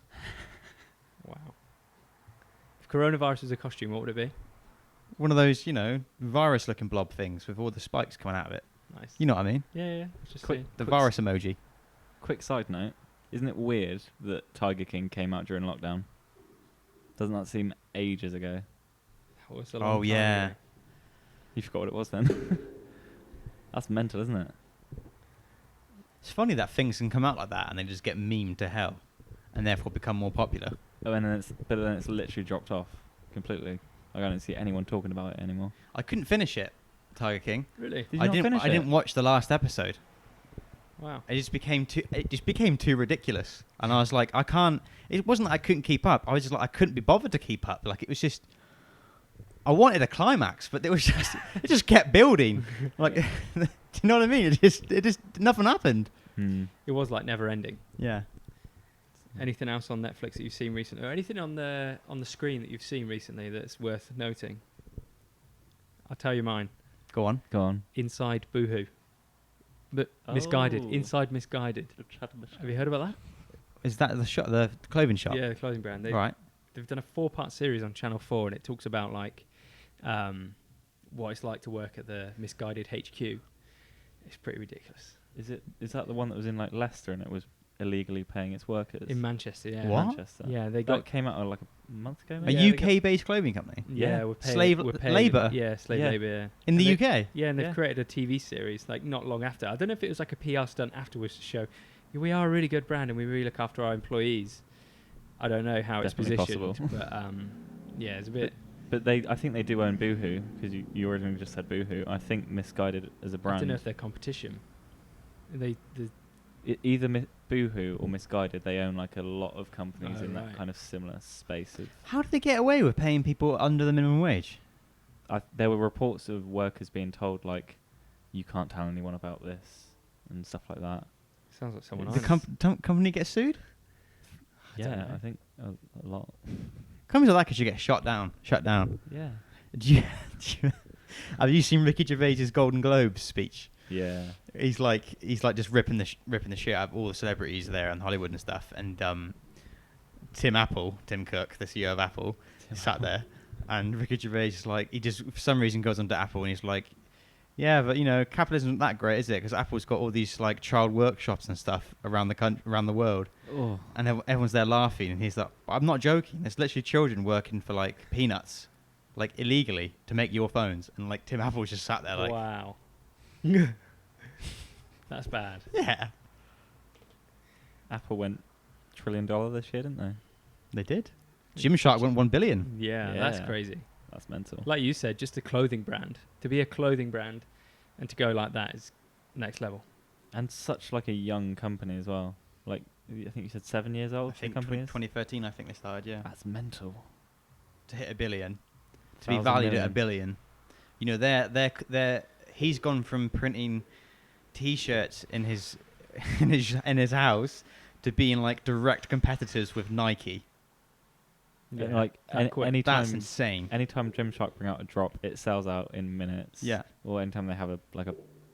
[SPEAKER 2] Wow. If coronavirus was a costume, what would it be?
[SPEAKER 1] One of those, virus-looking blob things with all the spikes coming out of it.
[SPEAKER 2] Nice.
[SPEAKER 1] You know what I mean?
[SPEAKER 2] Yeah. Just
[SPEAKER 3] Quick-
[SPEAKER 2] saying.
[SPEAKER 1] The
[SPEAKER 3] Quick
[SPEAKER 1] virus emoji.
[SPEAKER 3] Quick side note: isn't it weird that Tiger King came out during lockdown? Doesn't that seem ages ago?
[SPEAKER 2] That was a long time
[SPEAKER 1] yeah.
[SPEAKER 2] ago.
[SPEAKER 3] You forgot what it was then. That's mental, isn't it?
[SPEAKER 1] It's funny that things can come out like that and they just get memed to hell, and therefore become more popular.
[SPEAKER 3] Oh, and then it's literally dropped off completely. Like, I don't see anyone talking about it anymore.
[SPEAKER 1] I couldn't finish it, Tiger King.
[SPEAKER 2] Really?
[SPEAKER 3] Did you
[SPEAKER 1] I
[SPEAKER 3] not
[SPEAKER 1] didn't.
[SPEAKER 3] finish
[SPEAKER 1] I
[SPEAKER 3] it?
[SPEAKER 1] didn't watch the last episode.
[SPEAKER 2] Wow.
[SPEAKER 1] It just became too ridiculous, and I was like, I can't. It wasn't that I couldn't keep up. I was just like, I couldn't be bothered to keep up. Like, it was just. I wanted a climax, but it just kept building. Like, do you know what I mean? It just nothing happened.
[SPEAKER 2] It was like never ending.
[SPEAKER 1] Yeah.
[SPEAKER 2] Anything else on Netflix that you've seen recently, or anything on the screen that you've seen recently that's worth noting? I'll tell you mine.
[SPEAKER 1] Go on.
[SPEAKER 3] Go on.
[SPEAKER 2] Inside Boohoo. But Misguided.
[SPEAKER 3] Oh.
[SPEAKER 2] Inside Misguided. Have you heard about that?
[SPEAKER 1] Is that the clothing shop?
[SPEAKER 2] Yeah, the clothing brand.
[SPEAKER 1] Right.
[SPEAKER 2] They've done a 4-part series on Channel 4, and it talks about like what it's like to work at the Misguided HQ. It's pretty ridiculous.
[SPEAKER 3] Is that the one that was in like Leicester and it was illegally paying its workers?
[SPEAKER 2] In Manchester, yeah.
[SPEAKER 1] What?
[SPEAKER 3] Manchester.
[SPEAKER 2] Yeah, they
[SPEAKER 3] That
[SPEAKER 2] got
[SPEAKER 3] came out like a month ago.
[SPEAKER 1] A
[SPEAKER 3] Maybe?
[SPEAKER 2] Yeah, they got-
[SPEAKER 1] UK-based clothing company
[SPEAKER 2] yeah,
[SPEAKER 3] Yeah.
[SPEAKER 2] we're paying
[SPEAKER 1] Slave
[SPEAKER 2] we're paying
[SPEAKER 1] labour?
[SPEAKER 2] Yeah, slave
[SPEAKER 3] Yeah.
[SPEAKER 2] labour. Yeah.
[SPEAKER 1] in
[SPEAKER 2] And
[SPEAKER 1] the
[SPEAKER 2] they-
[SPEAKER 1] UK.
[SPEAKER 2] Yeah, and they've
[SPEAKER 3] Yeah.
[SPEAKER 2] created a TV series like not long after. I don't know if it was like a PR stunt afterwards to show we are a really good brand and we really look after our employees. I don't know how
[SPEAKER 3] Definitely
[SPEAKER 2] it's positioned,
[SPEAKER 3] possible.
[SPEAKER 2] but yeah, it's a bit.
[SPEAKER 3] But I think they do own Boohoo because you originally just said Boohoo. I think Misguided as a
[SPEAKER 2] I
[SPEAKER 3] brand.
[SPEAKER 2] don't know if they're competition. The
[SPEAKER 3] Either Boohoo or Misguided, they own like a lot of companies
[SPEAKER 2] Oh,
[SPEAKER 3] in
[SPEAKER 2] right.
[SPEAKER 3] that kind of similar space.
[SPEAKER 1] How did they get away with paying people under the minimum wage?
[SPEAKER 3] There were reports of workers being told like, you can't tell anyone about this and stuff like that.
[SPEAKER 2] sounds like someone.
[SPEAKER 1] The company gets sued?
[SPEAKER 2] don't
[SPEAKER 3] Yeah,
[SPEAKER 2] know.
[SPEAKER 3] I think a lot.
[SPEAKER 1] Companies like that could get shut down.
[SPEAKER 3] Yeah.
[SPEAKER 1] Have you seen Ricky Gervais's Golden Globes speech?
[SPEAKER 3] Yeah.
[SPEAKER 1] He's like just ripping the shit out of all the celebrities there in Hollywood and stuff. And Tim Cook, the CEO of Apple, sat there, and Ricky Gervais is like, he just for some reason goes onto Apple and he's like, yeah, but capitalism isn't that great, is it? Because Apple's got all these like child workshops and stuff around the world,
[SPEAKER 3] Oh.
[SPEAKER 1] and everyone's there laughing, and he's like, I'm not joking. It's literally children working for like peanuts, like illegally to make your phones, and like Tim Apple's just sat there like,
[SPEAKER 2] Wow. That's bad.
[SPEAKER 1] yeah,
[SPEAKER 3] Apple went $1 trillion this year, didn't they?
[SPEAKER 1] they did. Gymshark went 1 billion.
[SPEAKER 2] Yeah, that's
[SPEAKER 3] Yeah.
[SPEAKER 2] crazy.
[SPEAKER 3] That's mental.
[SPEAKER 2] Like you said, just a clothing brand. To be a clothing brand and to go like that is next level.
[SPEAKER 3] And such like a young company as well. Like I think you said 7 years
[SPEAKER 1] I
[SPEAKER 3] old.
[SPEAKER 1] think
[SPEAKER 3] the company is?
[SPEAKER 1] 2013. I think they started. Yeah,
[SPEAKER 3] That's mental.
[SPEAKER 1] to hit 1 billion, to be
[SPEAKER 3] 1,000
[SPEAKER 1] valued at 1
[SPEAKER 3] million.
[SPEAKER 1] billion. They're he's gone from printing T-shirts in his in his house to being like direct competitors with Nike.
[SPEAKER 3] Yeah,
[SPEAKER 2] Yeah,
[SPEAKER 3] like
[SPEAKER 2] that quick.
[SPEAKER 1] That's
[SPEAKER 3] anytime
[SPEAKER 1] insane.
[SPEAKER 3] anytime Gymshark bring out a drop, it sells out in minutes.
[SPEAKER 1] Yeah,
[SPEAKER 3] Or anytime they have a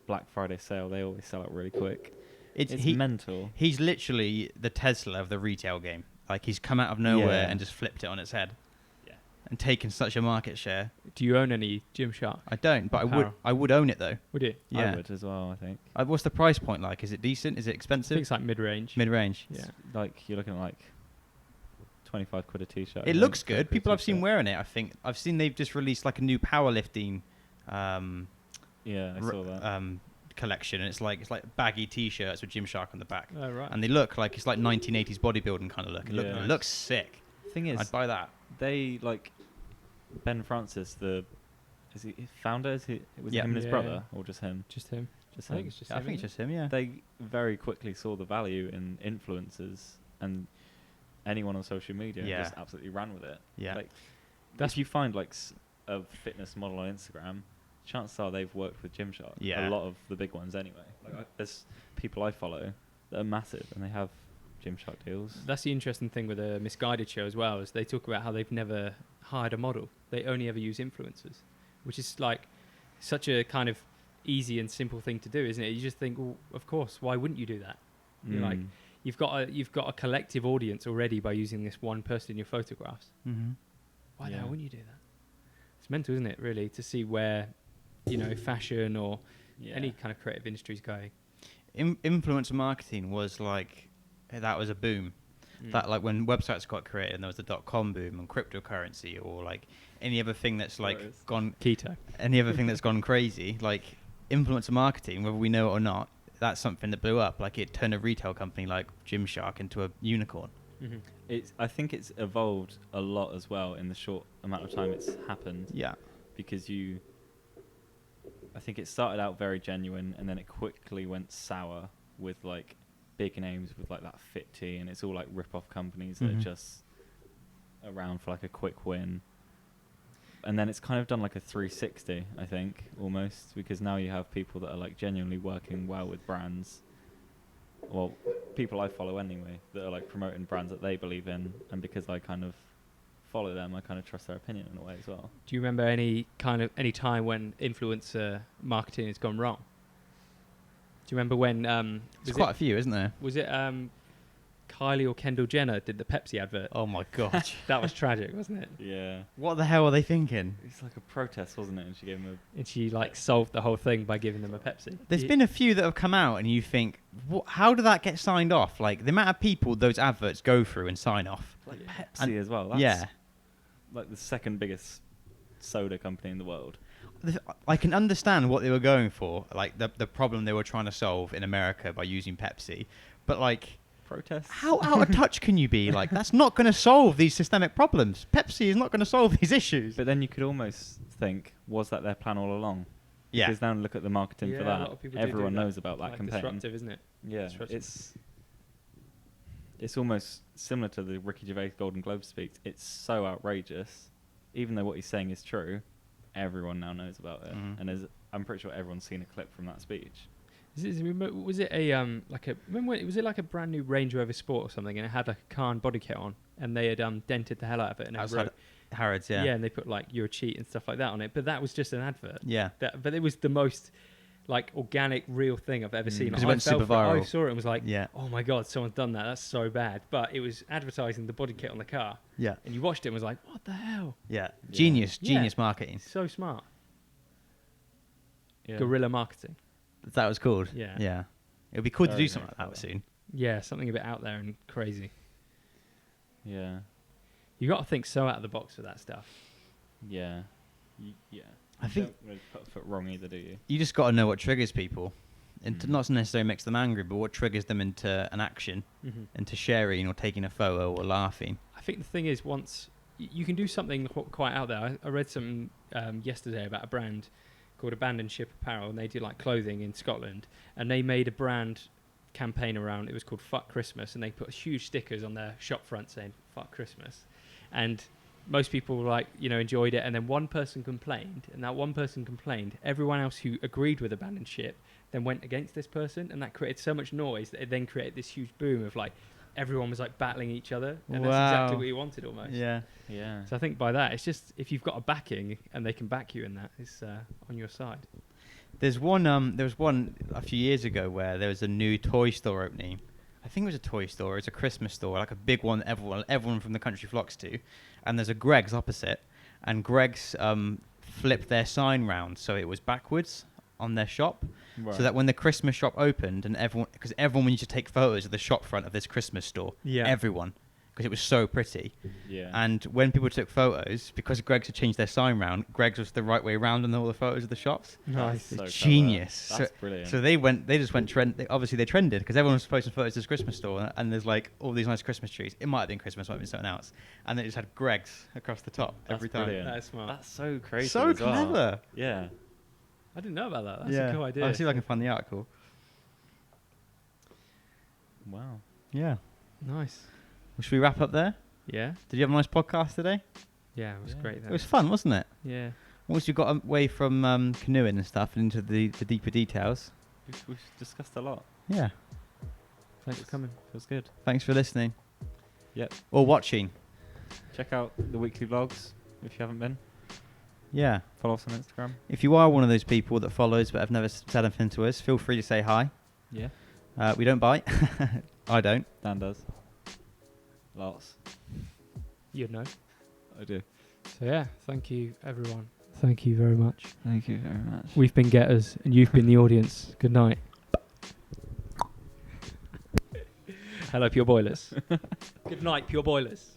[SPEAKER 3] Black Friday sale, they always sell out really quick. It's
[SPEAKER 1] he,
[SPEAKER 3] mental.
[SPEAKER 1] he's literally the Tesla of the retail game. Like he's come out of nowhere
[SPEAKER 3] Yeah.
[SPEAKER 1] and just flipped it on its head. and taken such a market share.
[SPEAKER 2] Do you own any Gymshark?
[SPEAKER 1] I don't, but
[SPEAKER 2] Apparel.
[SPEAKER 1] I would own it though.
[SPEAKER 2] Would you?
[SPEAKER 1] Yeah.
[SPEAKER 3] I would as well, I think.
[SPEAKER 1] What's the price point like? Is it decent? Is it
[SPEAKER 2] I think
[SPEAKER 1] expensive?
[SPEAKER 2] it's like mid-range.
[SPEAKER 1] Mid-range.
[SPEAKER 2] Yeah.
[SPEAKER 3] Like, you're looking at like 25 quid a t-shirt.
[SPEAKER 1] It looks good. People I've seen wearing it. I think I've seen they've just released like a new powerlifting
[SPEAKER 3] Yeah, I saw that.
[SPEAKER 1] collection, and it's like baggy t-shirts with Gymshark on the back,
[SPEAKER 2] Oh, right.
[SPEAKER 1] and they look like it's like 1980s bodybuilding kind of look.
[SPEAKER 3] Yeah.
[SPEAKER 1] It looks sick.
[SPEAKER 3] Thing is,
[SPEAKER 1] I'd buy that.
[SPEAKER 3] they like Ben Francis, is he founder? Was it
[SPEAKER 1] Yeah.
[SPEAKER 3] him and his
[SPEAKER 2] Yeah.
[SPEAKER 3] brother, or just him?
[SPEAKER 2] Just him.
[SPEAKER 3] Just
[SPEAKER 2] I think
[SPEAKER 3] him.
[SPEAKER 2] it's just
[SPEAKER 1] I
[SPEAKER 2] him,
[SPEAKER 1] think it's
[SPEAKER 2] isn't
[SPEAKER 1] just him. Yeah.
[SPEAKER 3] They very quickly saw the value in influencers, and anyone on social media
[SPEAKER 1] Yeah.
[SPEAKER 3] just absolutely ran with it.
[SPEAKER 1] Yeah.
[SPEAKER 3] Like,
[SPEAKER 2] That's-
[SPEAKER 3] if you find like a fitness model on Instagram, chances are they've worked with Gymshark.
[SPEAKER 1] Yeah.
[SPEAKER 3] A lot of the big ones anyway. Like, there's people I follow that are massive, and they have Gymshark deals.
[SPEAKER 2] That's the interesting thing with a Misguided show as well, is they talk about how they've never hired a model. They only ever use influencers, which is like such a kind of easy and simple thing to do, isn't it? You just think, well, of course, why wouldn't you do that? You're like, you've got a collective audience already by using this one person in your photographs.
[SPEAKER 1] Mm-hmm.
[SPEAKER 2] Why the
[SPEAKER 3] Yeah.
[SPEAKER 2] hell wouldn't you do that? It's mental, isn't it, really, to see where, fashion or any kind of creative industry is going.
[SPEAKER 1] Influencer marketing was like that was a boom. That like when websites got created and there was the .com boom and cryptocurrency or like any other thing that's like
[SPEAKER 3] Right.
[SPEAKER 1] gone
[SPEAKER 2] Keto.
[SPEAKER 1] any other thing that's gone crazy, like influencer marketing, whether we know it or not, that's something that blew up. Like it turned a retail company like Gymshark into a unicorn.
[SPEAKER 2] Mm-hmm.
[SPEAKER 3] I think it's evolved a lot as well in the short amount of time it's happened.
[SPEAKER 1] Yeah.
[SPEAKER 3] Because I think it started out very genuine, and then it quickly went sour with like big names with like that fit tee, and it's all like rip-off companies that
[SPEAKER 1] Mhm.
[SPEAKER 3] are just around for like a quick win. And then it's kind of done like a 360, I think, almost, because now you have people that are like genuinely working well with brands. Well, people I follow anyway, that are like promoting brands that they believe in, and because I kind of follow them, I kind of trust their opinion in a way as well.
[SPEAKER 2] Do you remember any time when influencer marketing has gone wrong? Do you remember when
[SPEAKER 1] There's quite a few, isn't there?
[SPEAKER 2] was it Kylie or Kendall Jenner did the Pepsi advert?
[SPEAKER 1] Oh my god.
[SPEAKER 2] That was tragic, wasn't it?
[SPEAKER 3] Yeah.
[SPEAKER 1] What the hell are they thinking?
[SPEAKER 3] It's like a protest, wasn't it? And she gave him
[SPEAKER 2] And she like solved the whole thing by giving them a Pepsi.
[SPEAKER 1] There's been a few that have come out and you think, how did that get signed off? Like the amount of people those adverts go through and sign off.
[SPEAKER 3] like
[SPEAKER 2] Yeah.
[SPEAKER 3] Pepsi
[SPEAKER 1] And-
[SPEAKER 3] as well. That's
[SPEAKER 1] Yeah.
[SPEAKER 3] like the second biggest soda company in the world.
[SPEAKER 1] I can understand what they were going for, like the problem they were trying to solve in America by using Pepsi. But like,
[SPEAKER 3] Protests?
[SPEAKER 1] how out of touch can you be? Like, that's not going to solve these systemic problems. Pepsi is not going to solve these issues.
[SPEAKER 3] But then you could almost think, was that their plan all along?
[SPEAKER 1] Yeah.
[SPEAKER 3] Because now look at the marketing for
[SPEAKER 2] Yeah, a lot
[SPEAKER 3] that.
[SPEAKER 2] of people do
[SPEAKER 3] Everyone
[SPEAKER 2] that.
[SPEAKER 3] knows about that
[SPEAKER 2] Like
[SPEAKER 3] campaign.
[SPEAKER 2] disruptive, isn't it?
[SPEAKER 3] Yeah,
[SPEAKER 2] Disruptive.
[SPEAKER 3] it's almost similar to the Ricky Gervais Golden Globe speech. It's so outrageous, even though what he's saying is true. Everyone now knows about it,
[SPEAKER 1] Mhm.
[SPEAKER 3] and I'm pretty sure everyone's seen a clip from that speech.
[SPEAKER 2] Was it a remember when, was it like a brand new Range Rover Sport or something, and it had like a Khan body kit on, and they had dented the hell out of it, and it
[SPEAKER 1] Outside
[SPEAKER 2] wrote,
[SPEAKER 1] Harrods, yeah.
[SPEAKER 2] and they put like "you're a cheat" and stuff like that on it. But that was just an advert.
[SPEAKER 1] Yeah.
[SPEAKER 2] But it was the most like organic, real thing I've ever seen.
[SPEAKER 1] Because it
[SPEAKER 2] Like,
[SPEAKER 1] went
[SPEAKER 2] I fell
[SPEAKER 1] super
[SPEAKER 2] for it. I
[SPEAKER 1] viral.
[SPEAKER 2] saw it and was like,
[SPEAKER 1] Yeah.
[SPEAKER 2] "Oh my god, someone's done that. That's so bad." But it was advertising the body kit on the car,
[SPEAKER 1] Yeah.
[SPEAKER 2] and you watched it and was like, "What the hell?"
[SPEAKER 1] Yeah.
[SPEAKER 3] Yeah.
[SPEAKER 1] Genius
[SPEAKER 2] Yeah.
[SPEAKER 1] marketing.
[SPEAKER 2] So smart.
[SPEAKER 3] Yeah.
[SPEAKER 2] Guerrilla marketing.
[SPEAKER 1] That was called.
[SPEAKER 2] Yeah.
[SPEAKER 1] Yeah. It would be cool to
[SPEAKER 3] Very
[SPEAKER 1] do something like that
[SPEAKER 3] clever.
[SPEAKER 1] soon.
[SPEAKER 2] Yeah, something a bit out there and crazy.
[SPEAKER 3] Yeah.
[SPEAKER 2] You got to think so out of the box for that stuff.
[SPEAKER 3] Yeah. Yeah.
[SPEAKER 1] I
[SPEAKER 3] You
[SPEAKER 1] think-
[SPEAKER 3] don't really put a foot wrong either, do you?
[SPEAKER 1] You just got to know what triggers people. And to
[SPEAKER 3] Mm.
[SPEAKER 1] not necessarily makes them angry, but what triggers them into an action,
[SPEAKER 2] Mm-hmm.
[SPEAKER 1] into sharing or taking a photo or laughing.
[SPEAKER 2] I think the thing is, once you can do something quite out there. I read something yesterday about a brand called Abandoned Ship Apparel, and they do like clothing in Scotland, and they made a brand campaign around. It was called Fuck Christmas, and they put huge stickers on their shop front saying Fuck Christmas, and most people like enjoyed it, and then one person complained, and that one person complained. Everyone else who agreed with Abandoned Ship then went against this person, and that created so much noise that it then created this huge boom of like everyone was like battling each other, and that's exactly
[SPEAKER 1] Wow.
[SPEAKER 2] what you wanted almost.
[SPEAKER 1] Yeah.
[SPEAKER 3] Yeah.
[SPEAKER 2] So I think by that, it's just if you've got a backing and they can back you in that, it's on your side.
[SPEAKER 1] There was one a few years ago where there was a new toy store opening. I think it was a toy store. It was a Christmas store, like a big one. Everyone from the country flocks to. And there's a Greg's opposite, and Greg's flipped their sign round so it was backwards on their shop,
[SPEAKER 3] Right.
[SPEAKER 1] so that when the Christmas shop opened and everyone used to take photos of the shop front of this Christmas store, everyone, because it was so pretty.
[SPEAKER 3] Yeah.
[SPEAKER 1] And when people took photos, because Greg's had changed their sign round, Greg's was the right way round on all the photos of the shops.
[SPEAKER 2] Nice.
[SPEAKER 3] So clever.
[SPEAKER 1] Genius.
[SPEAKER 3] That's brilliant.
[SPEAKER 1] So they just went trend. Obviously, they trended because everyone was posting photos of this Christmas store, and there's like all these nice Christmas trees. It might have been Christmas, might have been something else, and they just had Greg's across the top
[SPEAKER 3] That's
[SPEAKER 1] every time.
[SPEAKER 3] brilliant.
[SPEAKER 2] That's smart.
[SPEAKER 3] That's so crazy.
[SPEAKER 1] So
[SPEAKER 3] as well.
[SPEAKER 1] clever.
[SPEAKER 3] Yeah.
[SPEAKER 2] I didn't know about that. That's
[SPEAKER 1] yeah.
[SPEAKER 2] a cool idea.
[SPEAKER 1] I'll see if I can find the article.
[SPEAKER 3] Wow.
[SPEAKER 1] Yeah.
[SPEAKER 2] Nice.
[SPEAKER 1] Well, should we wrap up there?
[SPEAKER 2] Yeah.
[SPEAKER 1] Did you have a nice podcast today?
[SPEAKER 2] Yeah, it was
[SPEAKER 3] Yeah.
[SPEAKER 2] great.
[SPEAKER 1] It was fun, wasn't it?
[SPEAKER 2] Yeah.
[SPEAKER 1] Once you got away from canoeing and stuff and into the deeper details.
[SPEAKER 3] We've discussed a lot.
[SPEAKER 1] Yeah.
[SPEAKER 2] Thanks for coming.
[SPEAKER 3] Feels good.
[SPEAKER 1] Thanks for listening.
[SPEAKER 3] Yep.
[SPEAKER 1] Or watching.
[SPEAKER 3] Check out the weekly vlogs if you haven't been.
[SPEAKER 1] Yeah.
[SPEAKER 3] Follow us on Instagram.
[SPEAKER 1] If you are one of those people that follows but have never said anything to us, feel free to say hi.
[SPEAKER 3] Yeah.
[SPEAKER 1] We don't bite. I don't.
[SPEAKER 3] Dan does. Lots.
[SPEAKER 2] You'd know.
[SPEAKER 3] I do.
[SPEAKER 2] So yeah, thank you everyone. Thank you very much.
[SPEAKER 3] Thank you very much.
[SPEAKER 2] We've been getters and you've been the audience. Good night. Hello, Pure Boilers. Good night, Pure Boilers.